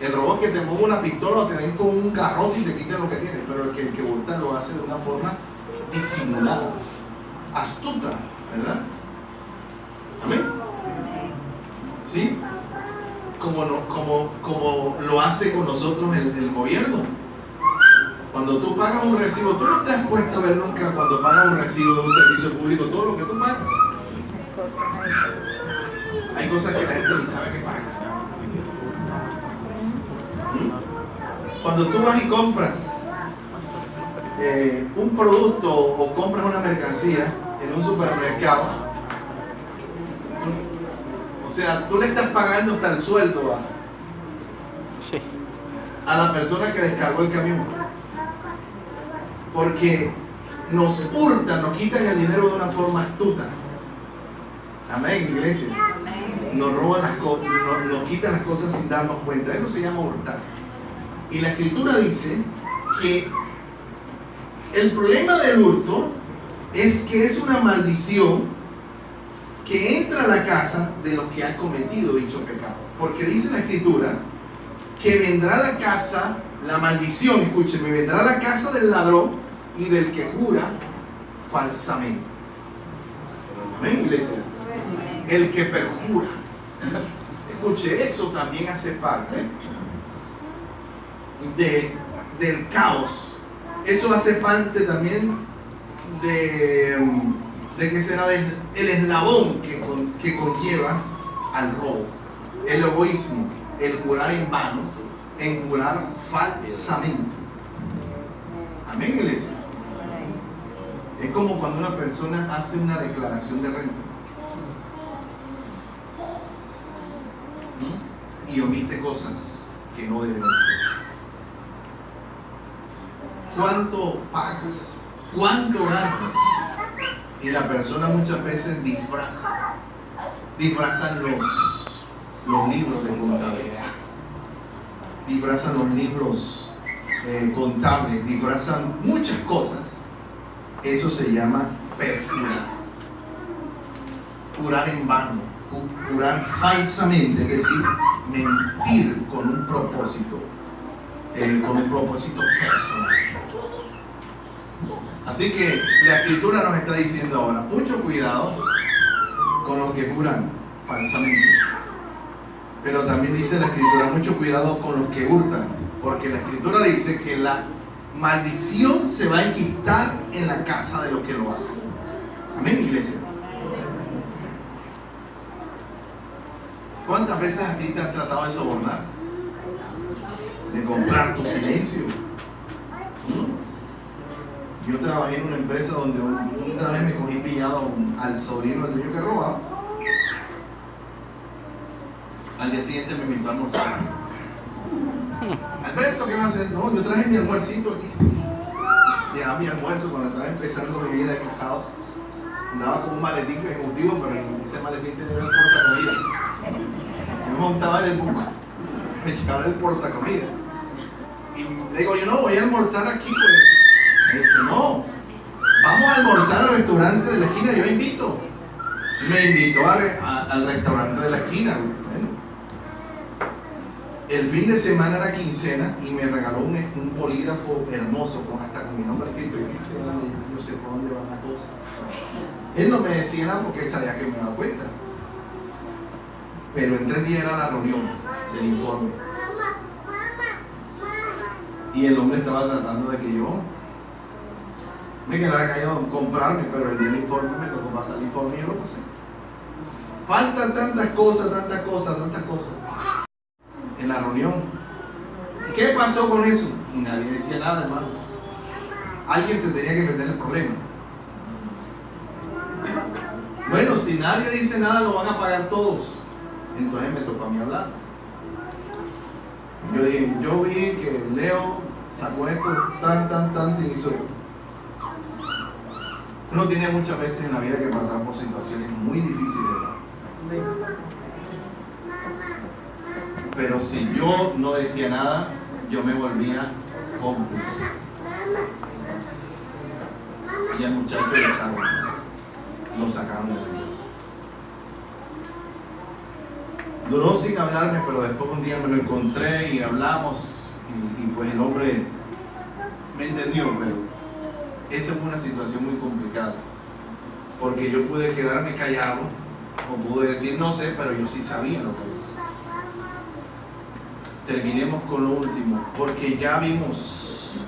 El robo es que te mueve una pistola o te den con un garrote y te quitan lo que tienes, pero el que hurta lo hace de una forma disimulada, astuta, ¿verdad? Amén. ¿Sí? Como lo hace con nosotros el gobierno. Cuando tú pagas un recibo, tú no te has puesto a ver nunca cuando pagas un recibo de un servicio público todo lo que tú pagas. Hay cosas que la gente ni sabe que paga. Cuando tú vas y compras un producto o compras una mercancía en un supermercado, o sea, tú le estás pagando hasta el sueldo a la persona que descargó el camión, porque nos hurtan, nos quitan el dinero de una forma astuta. Amén, iglesia. Nos roban las cosas, nos quitan las cosas sin darnos cuenta. Eso se llama hurtar. Y la escritura dice que el problema del hurto es que es una maldición que entra a la casa de los que han cometido dicho pecado. Porque dice la escritura que vendrá a la casa, la maldición, escúcheme, vendrá a la casa del ladrón y del que jura falsamente. Amén, iglesia. El que perjura. Escuche, eso también hace parte del caos. Eso hace parte también de que será el eslabón que conlleva al robo, el egoísmo, el jurar en vano, en jurar falsamente. Amén, iglesia. Es como cuando una persona hace una declaración de renta y omite cosas que no debe omitir. ¿Cuánto pagas? ¿Cuánto ganas? Y la persona muchas veces disfrazan los libros de contabilidad, disfrazan los libros contables, disfrazan muchas cosas. Eso se llama perjurar. Jurar en vano, jurar falsamente, es decir, mentir con un propósito personal. Así que la Escritura nos está diciendo ahora, mucho cuidado con los que juran falsamente. Pero también dice la Escritura, mucho cuidado con los que hurtan, porque la Escritura dice que la maldición se va a enquistar en la casa de los que lo hacen. Amén, iglesia. ¿Cuántas veces a ti te has tratado de sobornar? De comprar tu silencio. Yo trabajé en una empresa donde una vez me cogí pillado al sobrino del dueño que robaba. Al día siguiente me invitó a almorzar. Alberto, ¿qué vas a hacer? No, yo traje mi almuercito aquí. Llevaba mi almuerzo cuando estaba empezando mi vida de casado. Andaba con un maletín ejecutivo, pero ese maletín tenía el portacomida. Yo me montaba en el buco, me llevaba el portacomida. Y le digo, yo no voy a almorzar aquí, pues. Me dice, no, vamos a almorzar al restaurante de la esquina, yo invito. Me invitó al restaurante de la esquina. Bueno, el fin de semana era quincena y me regaló un bolígrafo hermoso, hasta con mi nombre escrito. Y yo sé por dónde va la cosa. Él no me decía nada porque él sabía que me daba cuenta. Pero en 3 días era la reunión del informe. Y el hombre estaba tratando de que yo me quedara callado, comprarme, pero el día del informe me tocó pasar el informe y yo lo pasé. Faltan tantas cosas en la reunión. ¿Qué pasó con eso? Y nadie decía nada, hermanos. Alguien se tenía que meter en el problema. Bueno, si nadie dice nada, lo van a pagar todos. Entonces me tocó a mí hablar. Yo dije, yo vi que Leo sacó esto, y hizo esto. Uno tiene muchas veces en la vida que pasar por situaciones muy difíciles, ¿verdad? Pero si yo no decía nada, yo me volvía cómplice. Y al muchacho lo sacaron de la iglesia. Duró sin hablarme, pero después un día me lo encontré y hablamos y pues el hombre me entendió, pero esa fue una situación muy complicada, porque yo pude quedarme callado o pude decir no sé, pero yo sí sabía lo que había pasado. Terminemos con lo último, porque ya vimos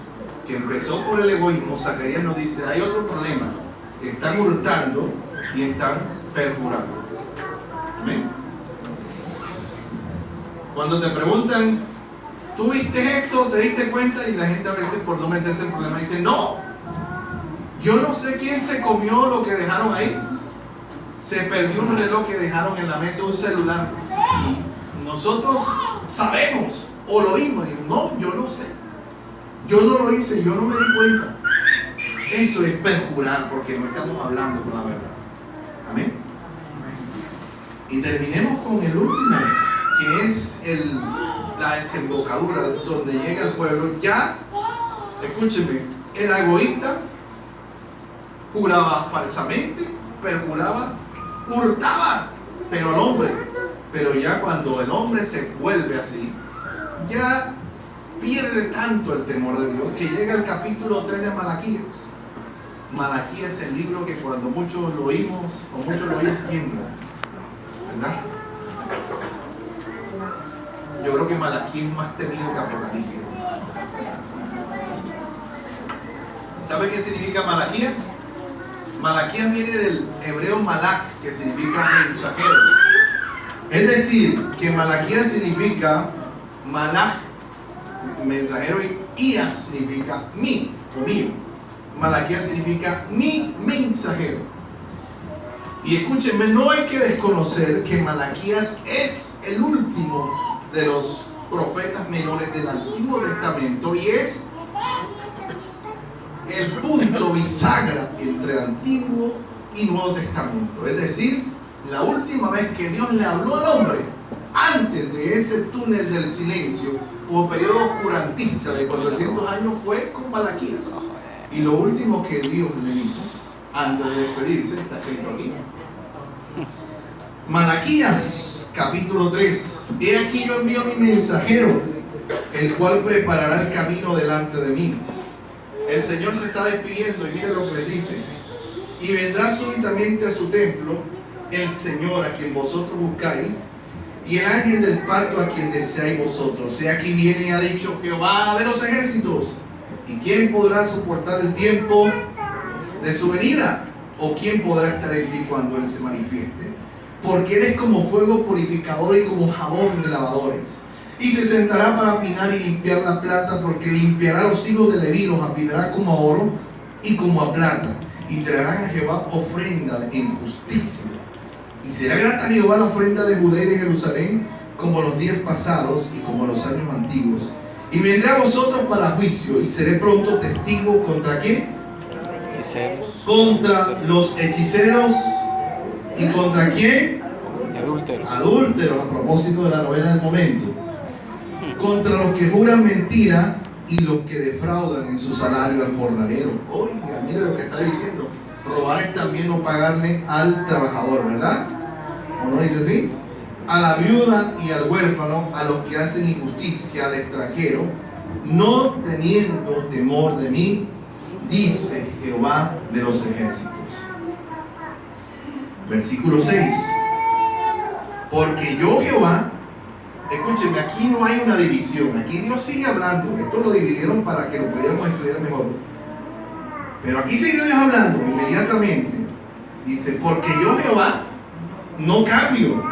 que empezó por el egoísmo. Zacarías nos dice, hay otro problema, están hurtando y están perjurando. Amén. Cuando te preguntan, ¿tú viste esto? ¿Te diste cuenta? Y la gente a veces por no meterse en problema dice, no, yo no sé quién se comió lo que dejaron ahí. Se perdió un reloj que dejaron en la mesa, un celular. Y nosotros sabemos o lo oímos. Y no, yo no sé. Yo no lo hice, yo no me di cuenta. Eso es perjurar, porque no estamos hablando con la verdad. Amén. Y terminemos con el último, que es la desembocadura, donde llega el pueblo. Ya, escúcheme, era egoísta, juraba falsamente, perjuraba, hurtaba, pero al hombre. Pero ya cuando el hombre se vuelve así, ya pierde tanto el temor de Dios, que llega el capítulo 3 de Malaquías. Malaquías es el libro que cuando muchos lo oímos, o muchos lo oyen, tiembla, ¿verdad? Yo creo que Malaquías es más temido que Apocalipsis. ¿Sabe qué significa Malaquías? Malaquías viene del hebreo malach, que significa mensajero. Es decir, que Malaquías significa malach, mensajero, y Ías significa mí o mío. Malaquías significa mi mensajero. Y escúchenme, no hay que desconocer que Malaquías es el último de los profetas menores del Antiguo Testamento y es el punto bisagra entre Antiguo y Nuevo Testamento. Es decir, la última vez que Dios le habló al hombre antes de ese túnel del silencio o periodo oscurantista de 400 años fue con Malaquías. Y lo último que Dios le dijo antes de despedirse está escrito aquí. Malaquías capítulo 3. He aquí yo envío a mi mensajero, el cual preparará el camino delante de mí. El Señor se está despidiendo y mire lo que le dice. Y vendrá súbitamente a su templo el Señor a quien vosotros buscáis, y el ángel del pacto a quien deseáis vosotros. He aquí viene y ha dicho Jehová de los ejércitos. ¿Y quién podrá soportar el tiempo de su venida? ¿O quién podrá estar en ti cuando Él se manifieste? Porque Él es como fuego purificador y como jabón de lavadores. Y se sentará para afinar y limpiar la plata, porque limpiará los hijos de Leví, los afinará como a oro y como a plata. Y traerán a Jehová ofrenda en justicia. Y será grata a Jehová la ofrenda de Judá y de Jerusalén, como los días pasados y como los años antiguos. Y vendré a vosotros para juicio, y seré pronto testigo ¿contra quién? Hechiceros. Contra los hechiceros. ¿Y contra quién? Adúlteros. Adúlteros, a propósito de la novela del momento. Contra los que juran mentira y los que defraudan en su salario al jornalero. Oiga, mire lo que está diciendo. Robar es también no pagarle al trabajador, ¿verdad? ¿O no dice así? A la viuda y al huérfano, a los que hacen injusticia, al extranjero, no teniendo temor de mí, dice Jehová de los ejércitos. Versículo 6. Porque yo Jehová, escúchenme, aquí no hay una división, aquí Dios sigue hablando. Esto lo dividieron para que lo pudiéramos estudiar mejor. Pero aquí sigue Dios hablando inmediatamente. Dice, porque yo Jehová no cambio.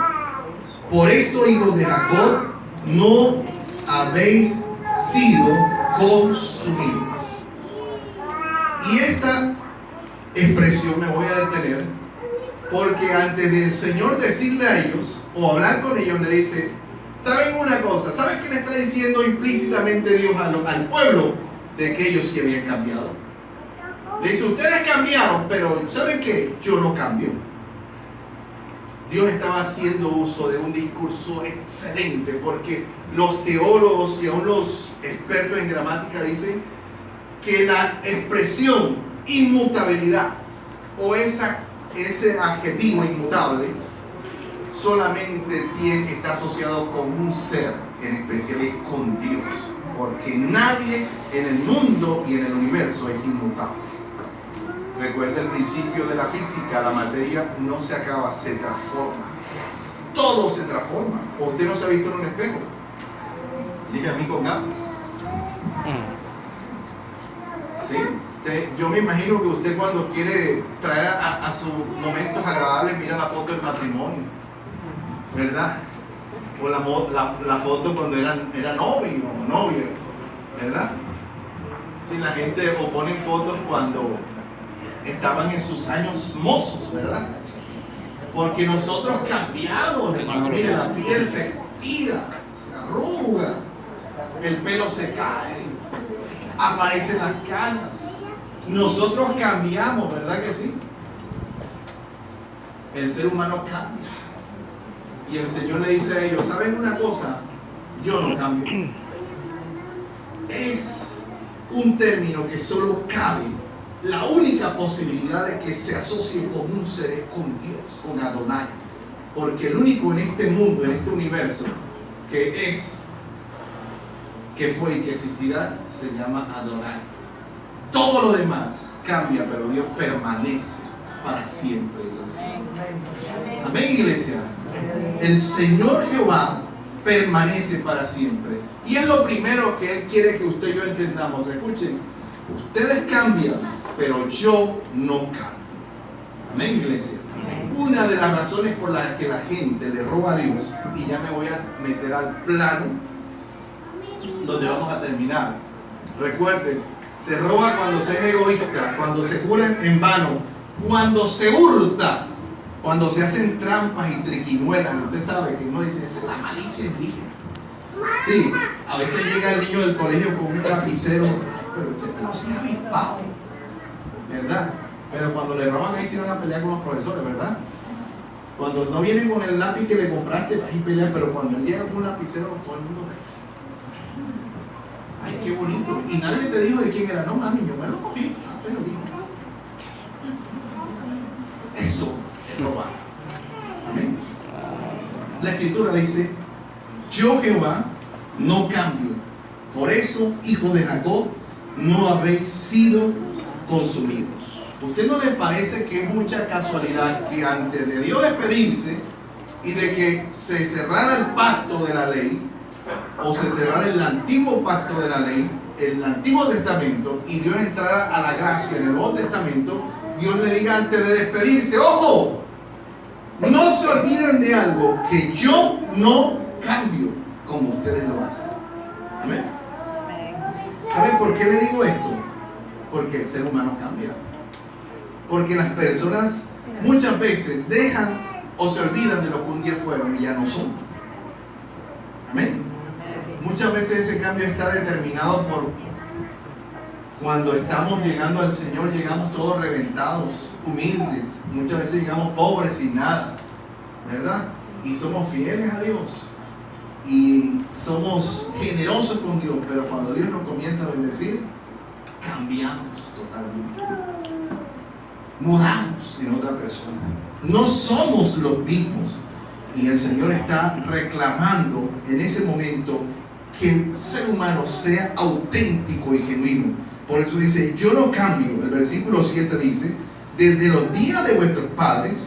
Por esto, hijos de Jacob, no habéis sido consumidos. Y esta expresión me voy a detener, porque antes del Señor decirle a ellos o hablar con ellos, le dice, ¿saben una cosa? ¿Saben qué le está diciendo implícitamente Dios al pueblo? De que ellos sí habían cambiado. Le dice, ustedes cambiaron, pero ¿saben qué? Yo no cambio. Dios estaba haciendo uso de un discurso excelente, porque los teólogos y aún los expertos en gramática dicen que la expresión inmutabilidad o ese adjetivo inmutable solamente está asociado con un ser, en especial es con Dios, porque nadie en el mundo y en el universo es inmutable. Recuerda el principio de la física, la materia no se acaba, se transforma. Todo se transforma. ¿O usted no se ha visto en un espejo? Dime a mí con gafas. ¿Sí? Yo me imagino que usted cuando quiere traer a sus momentos agradables, mira la foto del matrimonio, ¿verdad? O la foto cuando era novio o novia, ¿verdad? Sí, la gente o ponen fotos cuando estaban en sus años mozos, ¿verdad? Porque nosotros cambiamos, hermano. Mire, la piel se estira, se arruga, el pelo se cae, aparecen las canas. Nosotros cambiamos, ¿verdad que sí? El ser humano cambia. Y el Señor le dice a ellos, ¿saben una cosa? Yo no cambio. Es un término que solo cabe. La única posibilidad de que se asocie con un ser es con Dios, con Adonai. Porque el único en este mundo, en este universo, que es, que fue y que existirá, se llama Adonai. Todo lo demás cambia, pero Dios permanece para siempre, iglesia. Amén, iglesia. El Señor Jehová permanece para siempre. Y es lo primero que Él quiere que usted y yo entendamos. Escuchen, ustedes cambian, pero yo no cambio. Amén, iglesia. Una de las razones por las que la gente le roba a Dios, y ya me voy a meter al plano donde vamos a terminar. Recuerden, se roba cuando se es egoísta, cuando se jura en vano, cuando se hurta, cuando se hacen trampas y triquiñuelas. Usted sabe que uno dice, esa es la malicia indígena. Sí, a veces llega el niño del colegio con un lapicero, pero usted lo hacía avispado, ¿verdad? Pero cuando le roban ahí se van a pelear con los profesores, ¿verdad? Cuando no viene con el lápiz que le compraste, vas a pelear, pero cuando él llega con un lapicero, todo el mundo ve. Ay, qué bonito. Y nadie te dijo de quién era. No, mami, yo me lo cogí. Ah, te lo digo. Eso es robar. Amén. La escritura dice, yo Jehová no cambio. Por eso, hijos de Jacob, no habéis sido consumidos. ¿Usted no le parece que es mucha casualidad que antes de Dios despedirse y de que se cerrara el pacto de la ley, o se cerrara el antiguo pacto de la ley, el Antiguo Testamento, y Dios entrara a la gracia en el Nuevo Testamento, Dios le diga antes de despedirse, ojo, no se olviden de algo que yo no cambio como ustedes lo hacen? Amén. ¿Saben por qué le digo esto? Porque el ser humano cambia. Porque las personas muchas veces dejan o se olvidan de lo que un día fueron y ya no son. Amén. Muchas veces ese cambio está determinado por cuando estamos llegando al Señor, llegamos todos reventados, humildes. Muchas veces llegamos pobres, sin nada, ¿verdad? Y somos fieles a Dios. Y somos generosos con Dios, pero cuando Dios nos comienza a bendecir, cambiamos totalmente. Mudamos en otra persona. No somos los mismos. Y el Señor está reclamando en ese momento que el ser humano sea auténtico y genuino. Por eso dice, yo no cambio. El versículo 7 dice, desde los días de vuestros padres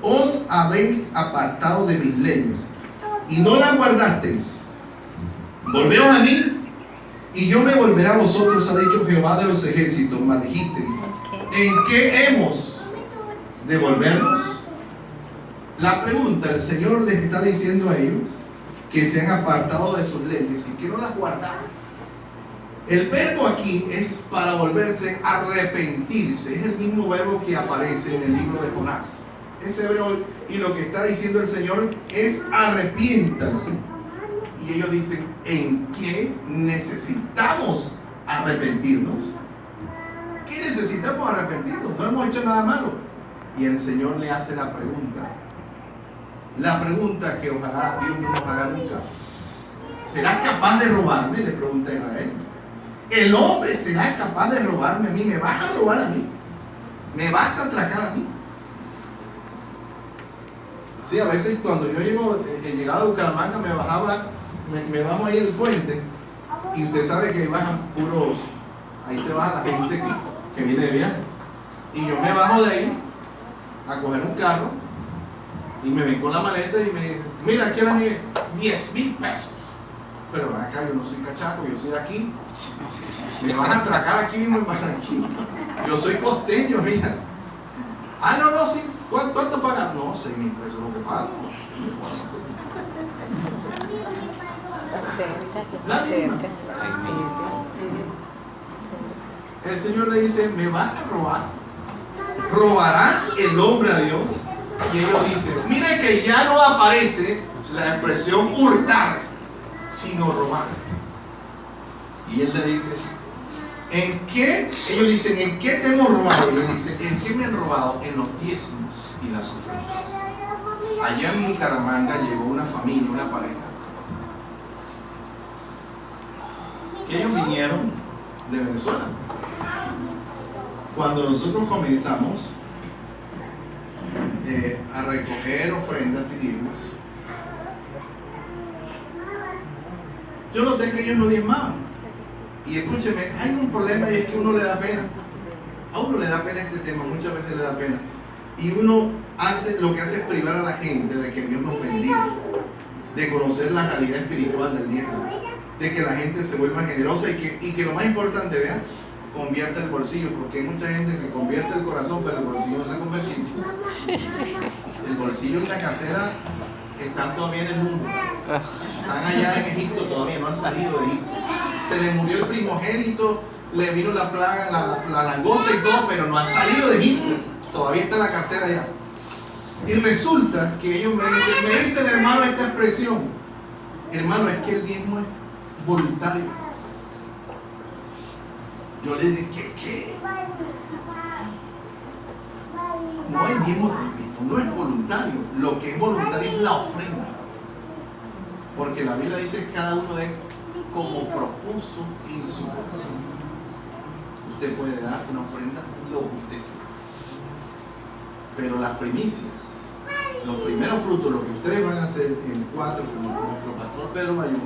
os habéis apartado de mis leyes y no las guardasteis. Volveos a mí y yo me volveré a vosotros, ha dicho Jehová de los ejércitos. Mas dijisteis, ¿en qué hemos de volvernos? La pregunta, el Señor les está diciendo a ellos que se han apartado de sus leyes y que no las guardaron. El verbo aquí es para volverse, arrepentirse. Es el mismo verbo que aparece en el libro de Jonás. Ese hebreo, y lo que está diciendo el Señor es arrepiéntanse. Y ellos dicen, ¿en qué necesitamos arrepentirnos? ¿Qué necesitamos arrepentirnos? No hemos hecho nada malo. Y el Señor le hace la pregunta. La pregunta que ojalá Dios no nos haga nunca. ¿Serás capaz de robarme? Le pregunta a Israel. ¿El hombre será capaz de robarme a mí? ¿Me vas a robar a mí? ¿Me vas a atracar a mí? Sí, a veces cuando yo llegaba a Bucaramanga me bajo ahí en el puente y usted sabe que bajan puros, ahí se baja la gente que viene de viaje. Y yo me bajo de ahí a coger un carro y me ven con la maleta y me dicen, mira, aquí la nieve, 10,000 pesos. Pero acá yo no soy cachaco, yo soy de aquí. Me vas a atracar aquí mismo en Barranquilla. Yo soy costeño, mira. Ah, no, sí. ¿Cuánto pagas? No, 6,000 pesos lo que pago. La misma. El Señor le dice, me vas a robar. ¿Robará el hombre a Dios? Y ellos dicen, mire que ya no aparece la expresión hurtar, sino robar. Y él le dice, ¿en qué? Ellos dicen, ¿en qué te hemos robado? Y él dice, ¿en qué me han robado? En los diezmos y las ofrendas. Allá en Bucaramanga llegó una familia, una pareja, que ellos vinieron de Venezuela. Cuando nosotros comenzamos a recoger ofrendas y diezmos, yo noté que ellos no diezmaban. Y escúcheme, hay un problema y es que uno le da pena. A uno le da pena este tema, muchas veces le da pena. Y uno lo que hace es privar a la gente de que Dios nos bendiga, de conocer la realidad espiritual del diezmo, de que la gente se vuelva generosa y que lo más importante, vean, convierta el bolsillo, porque hay mucha gente que convierte el corazón, pero el bolsillo no se ha convertido. El bolsillo y la cartera están todavía en el mundo. Están allá en Egipto todavía, no han salido de Egipto. Se les murió el primogénito, le vino la plaga, la langosta y todo, pero no han salido de Egipto. Todavía está la cartera allá. Y resulta que ellos me dicen hermano esta expresión. Hermano, es que el diezmo es voluntario. Yo le dije, ¿qué? No el diezmo no es voluntario. Lo que es voluntario es la ofrenda. Porque la Biblia dice que cada uno dé como propuso en su corazón. Usted puede dar una ofrenda lo que usted quiera. Pero las primicias, los primeros frutos, lo que ustedes van a hacer en 4 con nuestro pastor Pedro Bayona,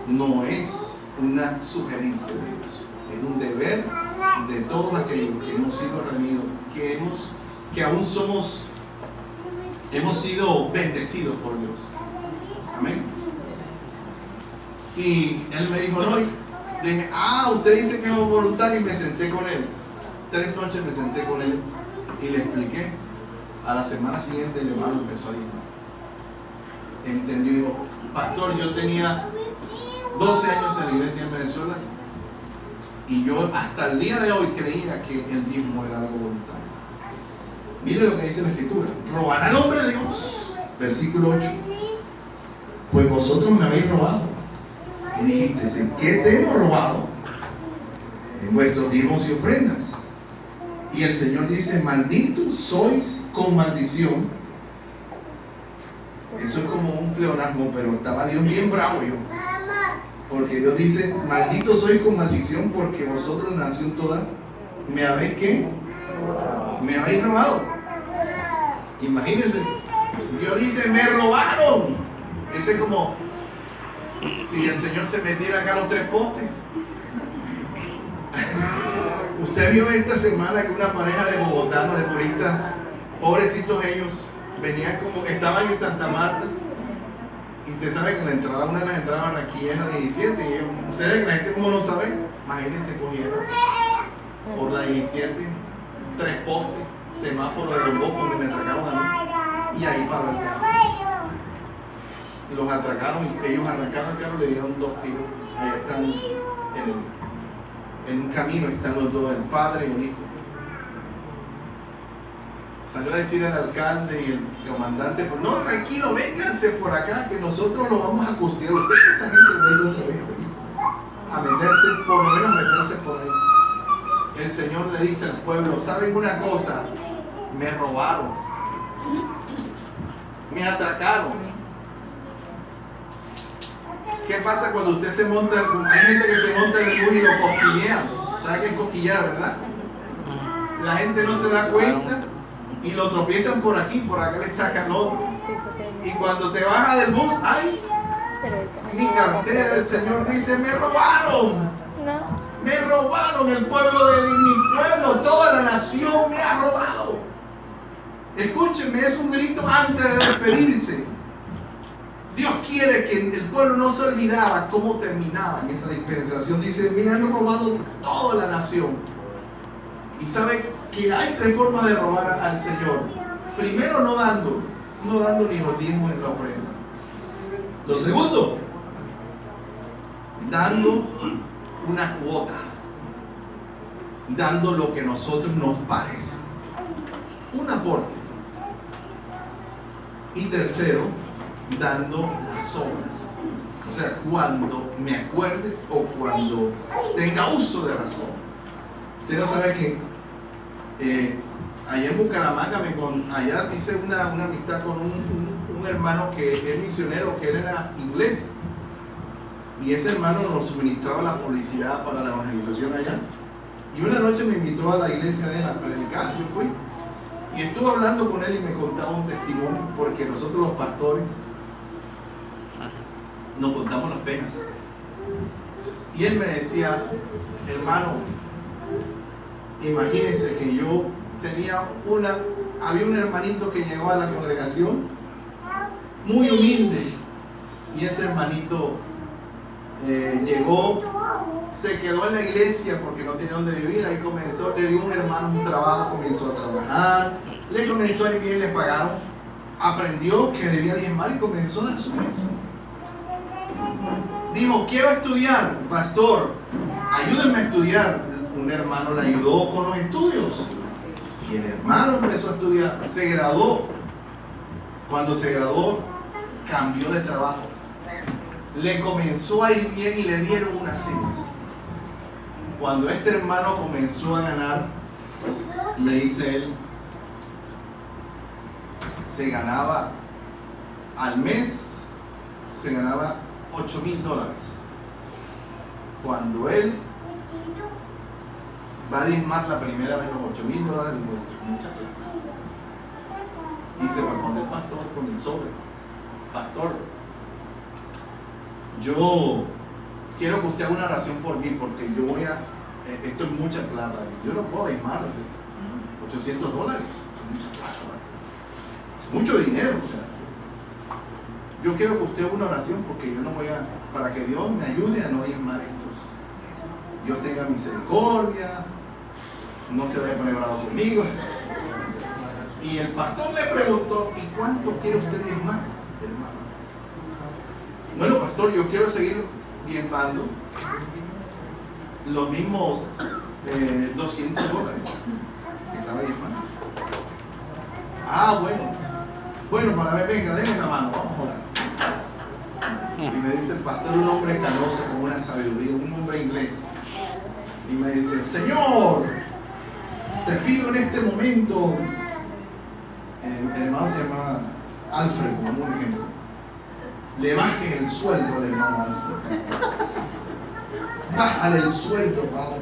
no es una sugerencia de Dios. Es un deber de todos aquellos que hemos sido redimidos, que aún hemos sido bendecidos por Dios. Amén. Y él me dijo, no, y dije, usted dice que es voluntario, y me senté con él. 3 noches me senté con él y le expliqué. A la semana siguiente el hermano empezó a diezmar. Entendió y dijo, pastor, yo tenía 12 años en la iglesia en Venezuela y yo hasta el día de hoy creía que el diezmo era algo voluntario. Mire lo que dice la escritura. Robará al hombre de Dios. Versículo 8. Pues vosotros me habéis robado. Y dijiste, ¿en qué te hemos robado? En vuestros diezmos y ofrendas. Y el Señor dice, malditos sois con maldición. Eso es como un pleonasmo, pero estaba Dios bien bravo yo. Porque Dios dice, malditos sois con maldición, porque vosotros, nación toda, ¿me habéis qué? Me habéis robado. Imagínense, Dios dice, me robaron. Ese es como si el Señor se metiera acá a los 3 postes. Usted vio esta semana que una pareja de bogotanos, de turistas, pobrecitos ellos, venían como, estaban en Santa Marta, y usted sabe que la entrada, una de las entradas a Barranquilla es la 17, y ellos, ustedes, la gente como no sabe, imagínense, cogieron por la 17, 3 postes, semáforo de Don Bosco, donde me atracaron a mí, y ahí paró el carro. Los atracaron y ellos arrancaron el carro y le dieron 2 tiros. Allá están en un camino, están los dos, el padre y el hijo. Salió a decir el alcalde y el comandante, pues, no, tranquilo, vénganse por acá, que nosotros lo vamos a costear. Usted, esa gente vuelve otra vez a meterse, por lo menos meterse por ahí. El Señor le dice al pueblo, ¿saben una cosa? Me robaron, me atracaron. ¿Qué pasa cuando usted se monta? Hay gente que se monta en el bus y lo cosquillean. ¿Sabe qué es cosquillar, verdad? La gente no se da cuenta y lo tropiezan por aquí, por acá le sacan otro. Y cuando se baja del bus, ¡ay! Mi cartera, el Señor dice, me robaron. Me robaron el pueblo de mi pueblo, toda la nación me ha robado. Escúchenme, es un grito antes de despedirse. Dios quiere que el pueblo no se olvidara cómo terminaba en esa dispensación. Dice, me han robado toda la nación. Y sabe que hay 3 formas de robar al Señor. Primero, no dando ni los diezmos ni la ofrenda. Lo segundo, dando una cuota, dando lo que a nosotros nos parece, un aporte. Y tercero, dando las obras. O sea, cuando me acuerde o cuando tenga uso de razón. Usted no sabe que allá en Bucaramanga, allá hice una amistad con un hermano que es misionero, que era inglés. Y ese hermano nos suministraba la publicidad para la evangelización allá. Y una noche me invitó a la iglesia de él a predicar. Yo fui. Y estuve hablando con él y me contaba un testimonio, porque nosotros los pastores nos contamos las penas. Y él me decía, hermano, imagínense que yo había un hermanito que llegó a la congregación muy humilde, y ese hermanito llegó, se quedó en la iglesia porque no tenía dónde vivir. Ahí comenzó, le dio un hermano un trabajo, comenzó a trabajar, le comenzó a ir bien, le pagaron, aprendió que debía diezmar y comenzó a dar su diezmo. Dijo, quiero estudiar, pastor, ayúdenme a estudiar. Un hermano le ayudó con los estudios y el hermano empezó a estudiar, se graduó. Cuando se graduó, cambió de trabajo, le comenzó a ir bien y le dieron un ascenso. Cuando este hermano comenzó a ganar, le dice él, se ganaba al mes, se ganaba $8,000. Cuando él va a diezmar la primera vez los $8,000, dijo, esto es mucha plata. Y se responde el pastor con el sobre: pastor, yo quiero que usted haga una oración por mí, porque yo voy a, esto es mucha plata, yo no puedo diezmar $800, es mucha plata, es mucho dinero, o sea. Yo quiero que usted haga una oración porque yo no voy a, para que Dios me ayude a no diezmar estos. Dios tenga misericordia, no se vaya a poner bravo conmigo. Y el pastor le preguntó: ¿y cuánto quiere usted diezmar, hermano? Bueno, pastor, yo quiero seguir diezmando los mismos $200 que estaba diezmando. Ah, bueno, para ver, venga, denle la mano, vamos a orar. Y me dice el pastor, un hombre canoso con una sabiduría, un hombre inglés, y me dice: Señor, te pido en este momento, el hermano se llama Alfred, como un ejemplo, le bajen el sueldo al hermano Alfred. Bájale el sueldo, Padre.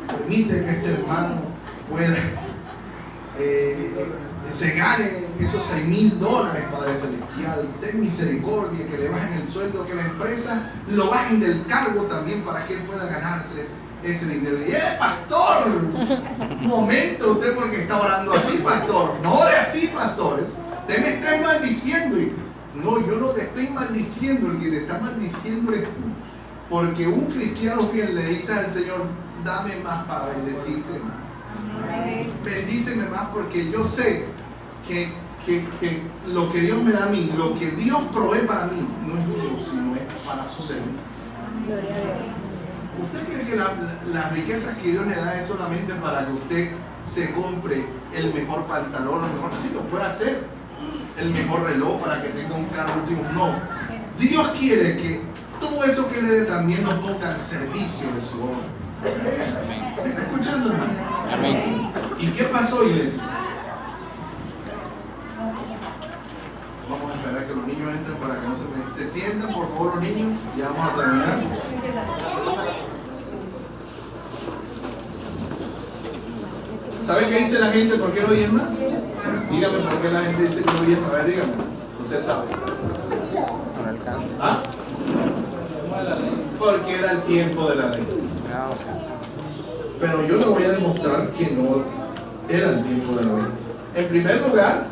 Permite que este hermano pueda se gane esos $6,000, Padre Celestial. Ten misericordia, que le bajen el sueldo, que la empresa lo bajen del cargo también para que él pueda ganarse ese dinero. Y pastor, un momento, usted porque está orando así, pastor. No ore así, pastor. Usted me está maldiciendo. No, yo no te estoy maldiciendo, el que te está maldiciendo eres tú. Porque un cristiano fiel le dice al Señor: dame más para bendecirte más. Bendíceme más, porque yo sé que lo que Dios me da a mí, lo que Dios provee para mí, no es mío, sino es para su servicio. Gloria a Dios. ¿Usted cree que las riquezas que Dios le da es solamente para que usted se compre el mejor pantalón, lo mejor? Sí, lo puede hacer. El mejor reloj para que tenga un carro último. No. Dios quiere que todo eso que le dé también lo ponga al servicio de su obra. ¿Me está escuchando, hermano? Amén. ¿Y qué pasó, iglesia? Vamos a esperar que los niños entren para que no se sientan, por favor, los niños. Ya vamos a terminar. ¿Sabe qué dice la gente? ¿Por qué no diezma? Dígame por qué la gente dice que no diezma. A ver, dígame. Usted sabe. No alcanza. ¿Ah? Porque era el tiempo de la ley. No, o sea, Pero yo le voy a demostrar que no era el tiempo de la ley. En primer lugar,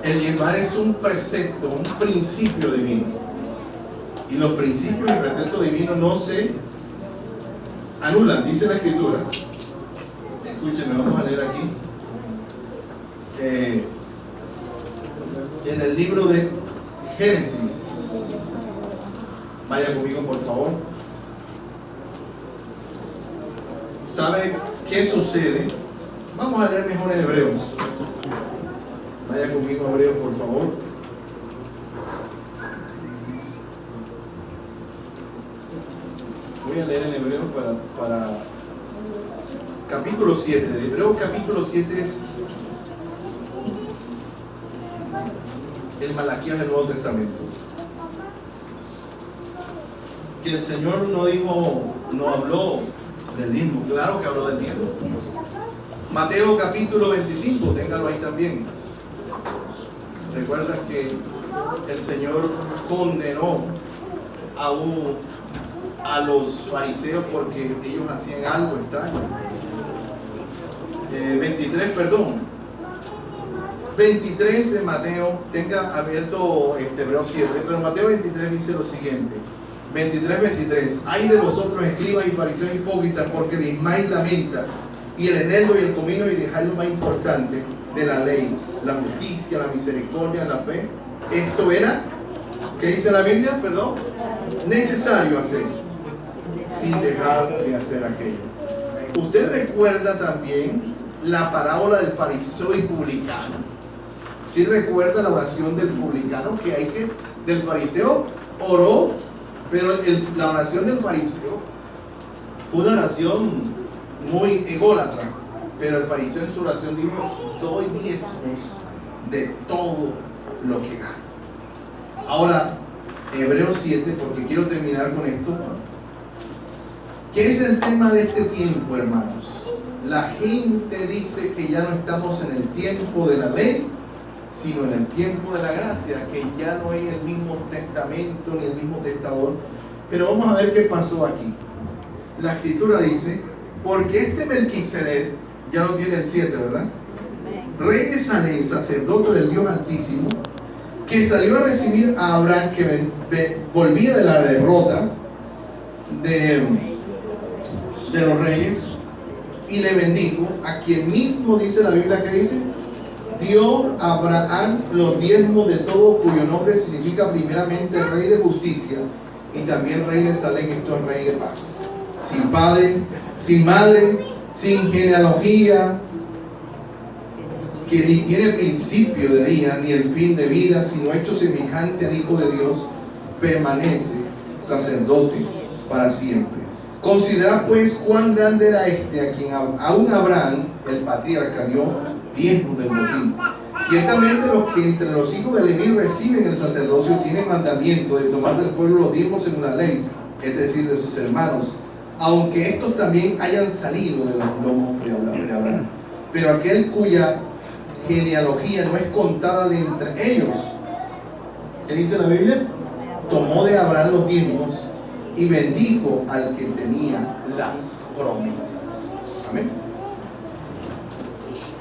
el diezmar es un precepto, un principio divino. Y los principios y preceptos divinos no se anulan, dice la Escritura. Escúchenme, vamos a leer aquí. En el libro de Génesis. Vaya conmigo, por favor. ¿Sabe qué sucede? Vamos a leer mejor en Hebreos. Vaya conmigo a Hebreos, por favor. Voy a leer en Hebreos para capítulo 7. De Hebreos capítulo 7 es el Malaquías del Nuevo Testamento. Que el Señor no habló del diezmo. Claro que habló del diezmo. Mateo capítulo 25, téngalo ahí también. Recuerda que el Señor condenó a los fariseos porque ellos hacían algo extraño. 23 de Mateo, tenga abierto Hebreos 7, pero Mateo 23 dice lo siguiente. 23. Ay de vosotros, escribas y fariseos hipócritas, porque diezmáis la menta y el eneldo y el comino, y dejáis lo más importante de la ley, la justicia, la misericordia, la fe. Esto era, ¿qué dice la Biblia? Perdón, necesario hacer, sin dejar de hacer aquello. Usted recuerda también la parábola del fariseo y publicano. ¿Sí recuerda la oración del publicano? Del fariseo oró, pero la oración del fariseo fue una oración muy ególatra. Pero el fariseo en su oración dijo: doy diezmos de todo lo que gana. Ahora, Hebreos 7, porque quiero terminar con esto. ¿Qué es el tema de este tiempo, hermanos? La gente dice que ya no estamos en el tiempo de la ley, sino en el tiempo de la gracia, que ya no hay el mismo testamento ni el mismo testador. Pero vamos a ver qué pasó aquí. La escritura dice, porque este Melquisedec, ya lo tiene el 7, ¿verdad? Rey de Salem, sacerdote del Dios Altísimo, que salió a recibir a Abraham, que volvía de la derrota de los reyes, y le bendijo, a quien mismo dice la Biblia que dice, dio a Abraham los diezmos de todo, cuyo nombre significa primeramente Rey de Justicia, y también Rey de Salem, esto es Rey de Paz. Sin padre, sin madre, sin genealogía, que ni tiene principio de día, ni el fin de vida, sino hecho semejante al Hijo de Dios, permanece sacerdote para siempre. Considerad pues cuán grande era este, a quien aún Abraham, el patriarca, dio diezmos del botín. Ciertamente los que entre los hijos de Leví reciben el sacerdocio tienen mandamiento de tomar del pueblo los diezmos según la ley, es decir, de sus hermanos, aunque estos también hayan salido de los lomos de Abraham. Pero aquel cuya genealogía no es contada de entre ellos, ¿qué dice la Biblia? Tomó de Abraham los diezmos y bendijo al que tenía las promesas. Amén.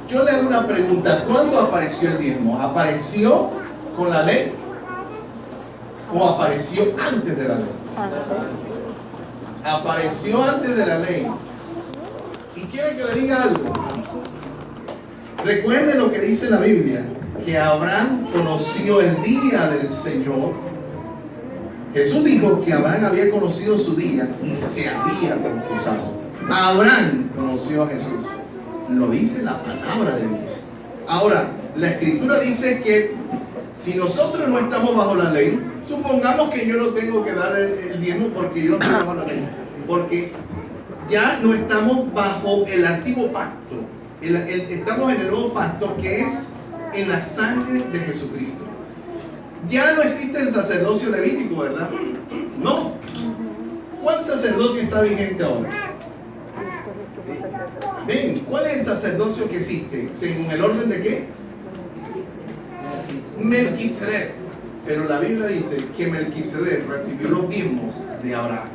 Yo le hago una pregunta: ¿cuándo apareció el diezmo? ¿Apareció con la ley o apareció antes de la ley? Antes. Apareció antes de la ley. Y quiero que le diga algo. Recuerde lo que dice la Biblia, que Abraham conoció el día del Señor. Jesús dijo que Abraham había conocido su día y se había bautizado. Abraham conoció a Jesús. Lo dice la palabra de Dios. Ahora, la escritura dice que si nosotros no estamos bajo la ley, supongamos que yo no tengo que dar el diezmo porque yo no estoy bajo la ley, porque ya no estamos bajo el antiguo pacto, estamos en el nuevo pacto, que es en la sangre de Jesucristo. Ya no existe el sacerdocio levítico, ¿verdad? No. ¿Cuál sacerdocio está vigente ahora? Ven, ¿cuál es el sacerdocio que existe? ¿Según el orden de qué? Melquisedec. Pero la Biblia dice que Melquisedec recibió los diezmos de Abraham.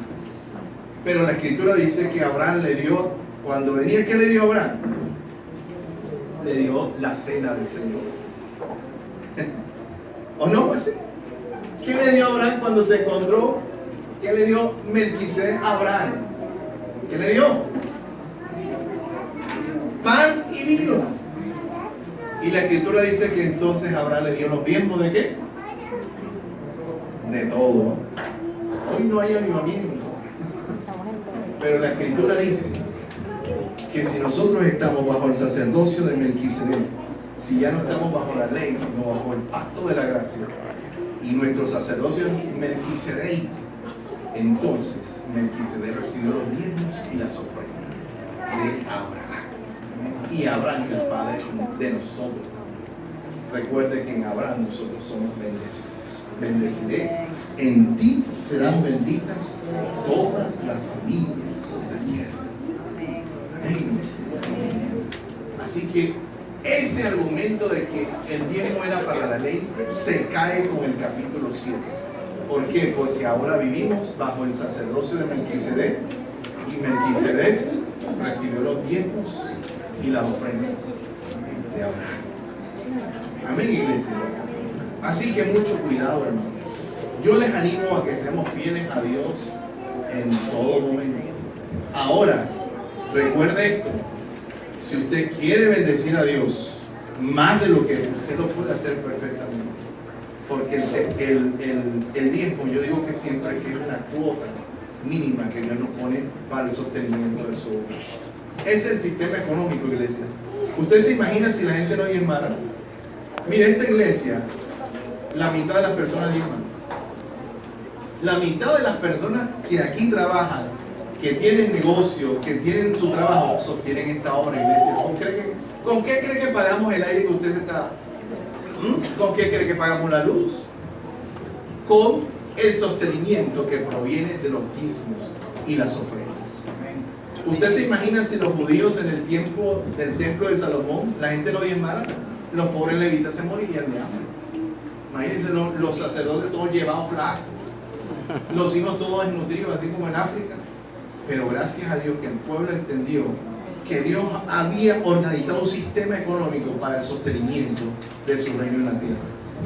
Pero la escritura dice que Abraham le dio, cuando venía, ¿qué le dio a Abraham? Le dio la cena del Señor. ¿O no? Pues sí. ¿Qué le dio a Abraham cuando se encontró? ¿Qué le dio Melquisedec a Abraham? ¿Qué le dio? Pan y vino. Y la escritura dice que entonces Abraham le dio los diezmos ¿de qué? De todo. Hoy no hay avivamiento. Pero la escritura dice que si nosotros estamos bajo el sacerdocio de Melquisedec, si ya no estamos bajo la ley, sino bajo el pacto de la gracia, y nuestro sacerdocio es Melquisedec, entonces Melquisedec recibió los diezmos y las ofrendas de Abraham. Y Abraham es el padre de nosotros también. Recuerde que en Abraham nosotros somos bendecidos. Bendeciré, en ti serán benditas todas las familias de la tierra. Amén. Así que ese argumento de que el diezmo era para la ley se cae con el capítulo 7. ¿Por qué? Porque ahora vivimos bajo el sacerdocio de Melquisedec, y Melquisedec recibió los diezmos y las ofrendas de Abraham. Amén, iglesia. Así que mucho cuidado, hermanos. Yo les animo a que seamos fieles a Dios en todo momento. Ahora, recuerde esto: si usted quiere bendecir a Dios más de lo que usted lo puede hacer perfectamente, porque el diezmo, yo digo que siempre que es una cuota mínima que Dios nos pone para el sostenimiento de su obra. Es el sistema económico, iglesia. ¿Usted se imagina si la gente no diezmara? Mire, esta iglesia, la mitad de las personas diezman. La mitad de las personas que aquí trabajan, que tienen negocio, que tienen su trabajo, sostienen esta obra, iglesia. ¿Con qué cree que pagamos el aire que usted está ¿Con qué cree que pagamos la luz? Con el sostenimiento que proviene de los diezmos y las ofrendas. ¿Usted se imagina si los judíos en el tiempo del templo de Salomón, la gente lo diezmara? Los pobres levitas se morirían de hambre. Imagínense los sacerdotes todos llevados flacos, los hijos todos desnutridos, así como en África. Pero gracias a Dios que el pueblo entendió que Dios había organizado un sistema económico para el sostenimiento de su reino en la tierra.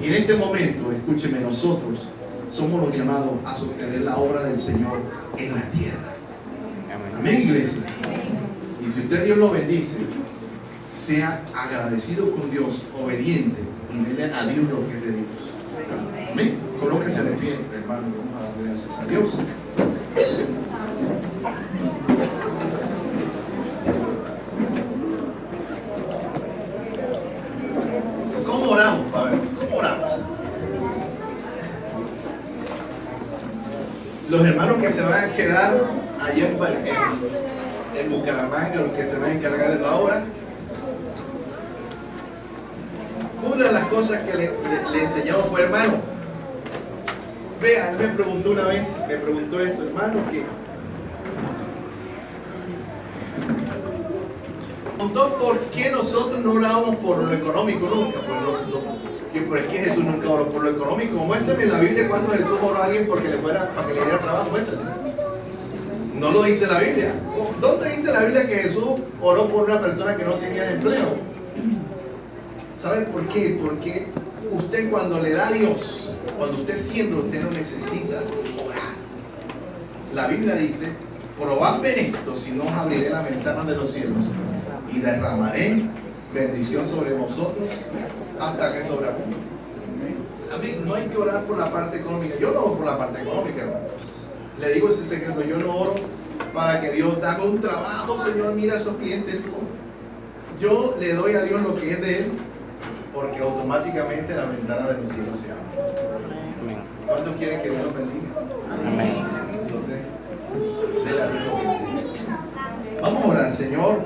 Y en este momento, escúcheme, nosotros somos los llamados a sostener la obra del Señor en la tierra. Amén, iglesia. Y si usted Dios lo bendice, sea agradecido con Dios, obediente, y dele a Dios lo que es de Dios. Amén. Colóquese de pie, hermano. Vamos a dar gracias a Dios. ¿Cómo oramos, Pablo? ¿Cómo oramos? Los hermanos que se van a quedar allá en Bucaramanga, los que se van a encargar de la obra, una de las cosas que le enseñamos fue, hermano, vea, él me preguntó una vez, me preguntó eso, hermano, que preguntó por qué nosotros no orábamos por lo económico nunca, pero es que Jesús nunca oró por lo económico. Muéstrame en la Biblia cuando Jesús oró a alguien para que le diera trabajo, muéstrame. No lo dice la Biblia. ¿Dónde dice la Biblia que Jesús oró por una persona que no tenía empleo? ¿Sabe por qué? Porque usted cuando le da a Dios, cuando usted siembra, usted no necesita orar. La Biblia dice, probadme en esto, si no os abriré las ventanas de los cielos y derramaré bendición sobre vosotros hasta que sobreabunde. Amén. No hay que orar por la parte económica. Yo no oro por la parte económica, hermano. Le digo ese secreto. Yo no oro para que Dios haga un trabajo, Señor, mira a esos clientes. No. Yo le doy a Dios lo que es de Él, porque automáticamente las ventanas de los cielos se abren. ¿Cuántos quieren que Dios los bendiga? Amén. Entonces, de la Dios lo que es de Él. Vamos a orar, Señor.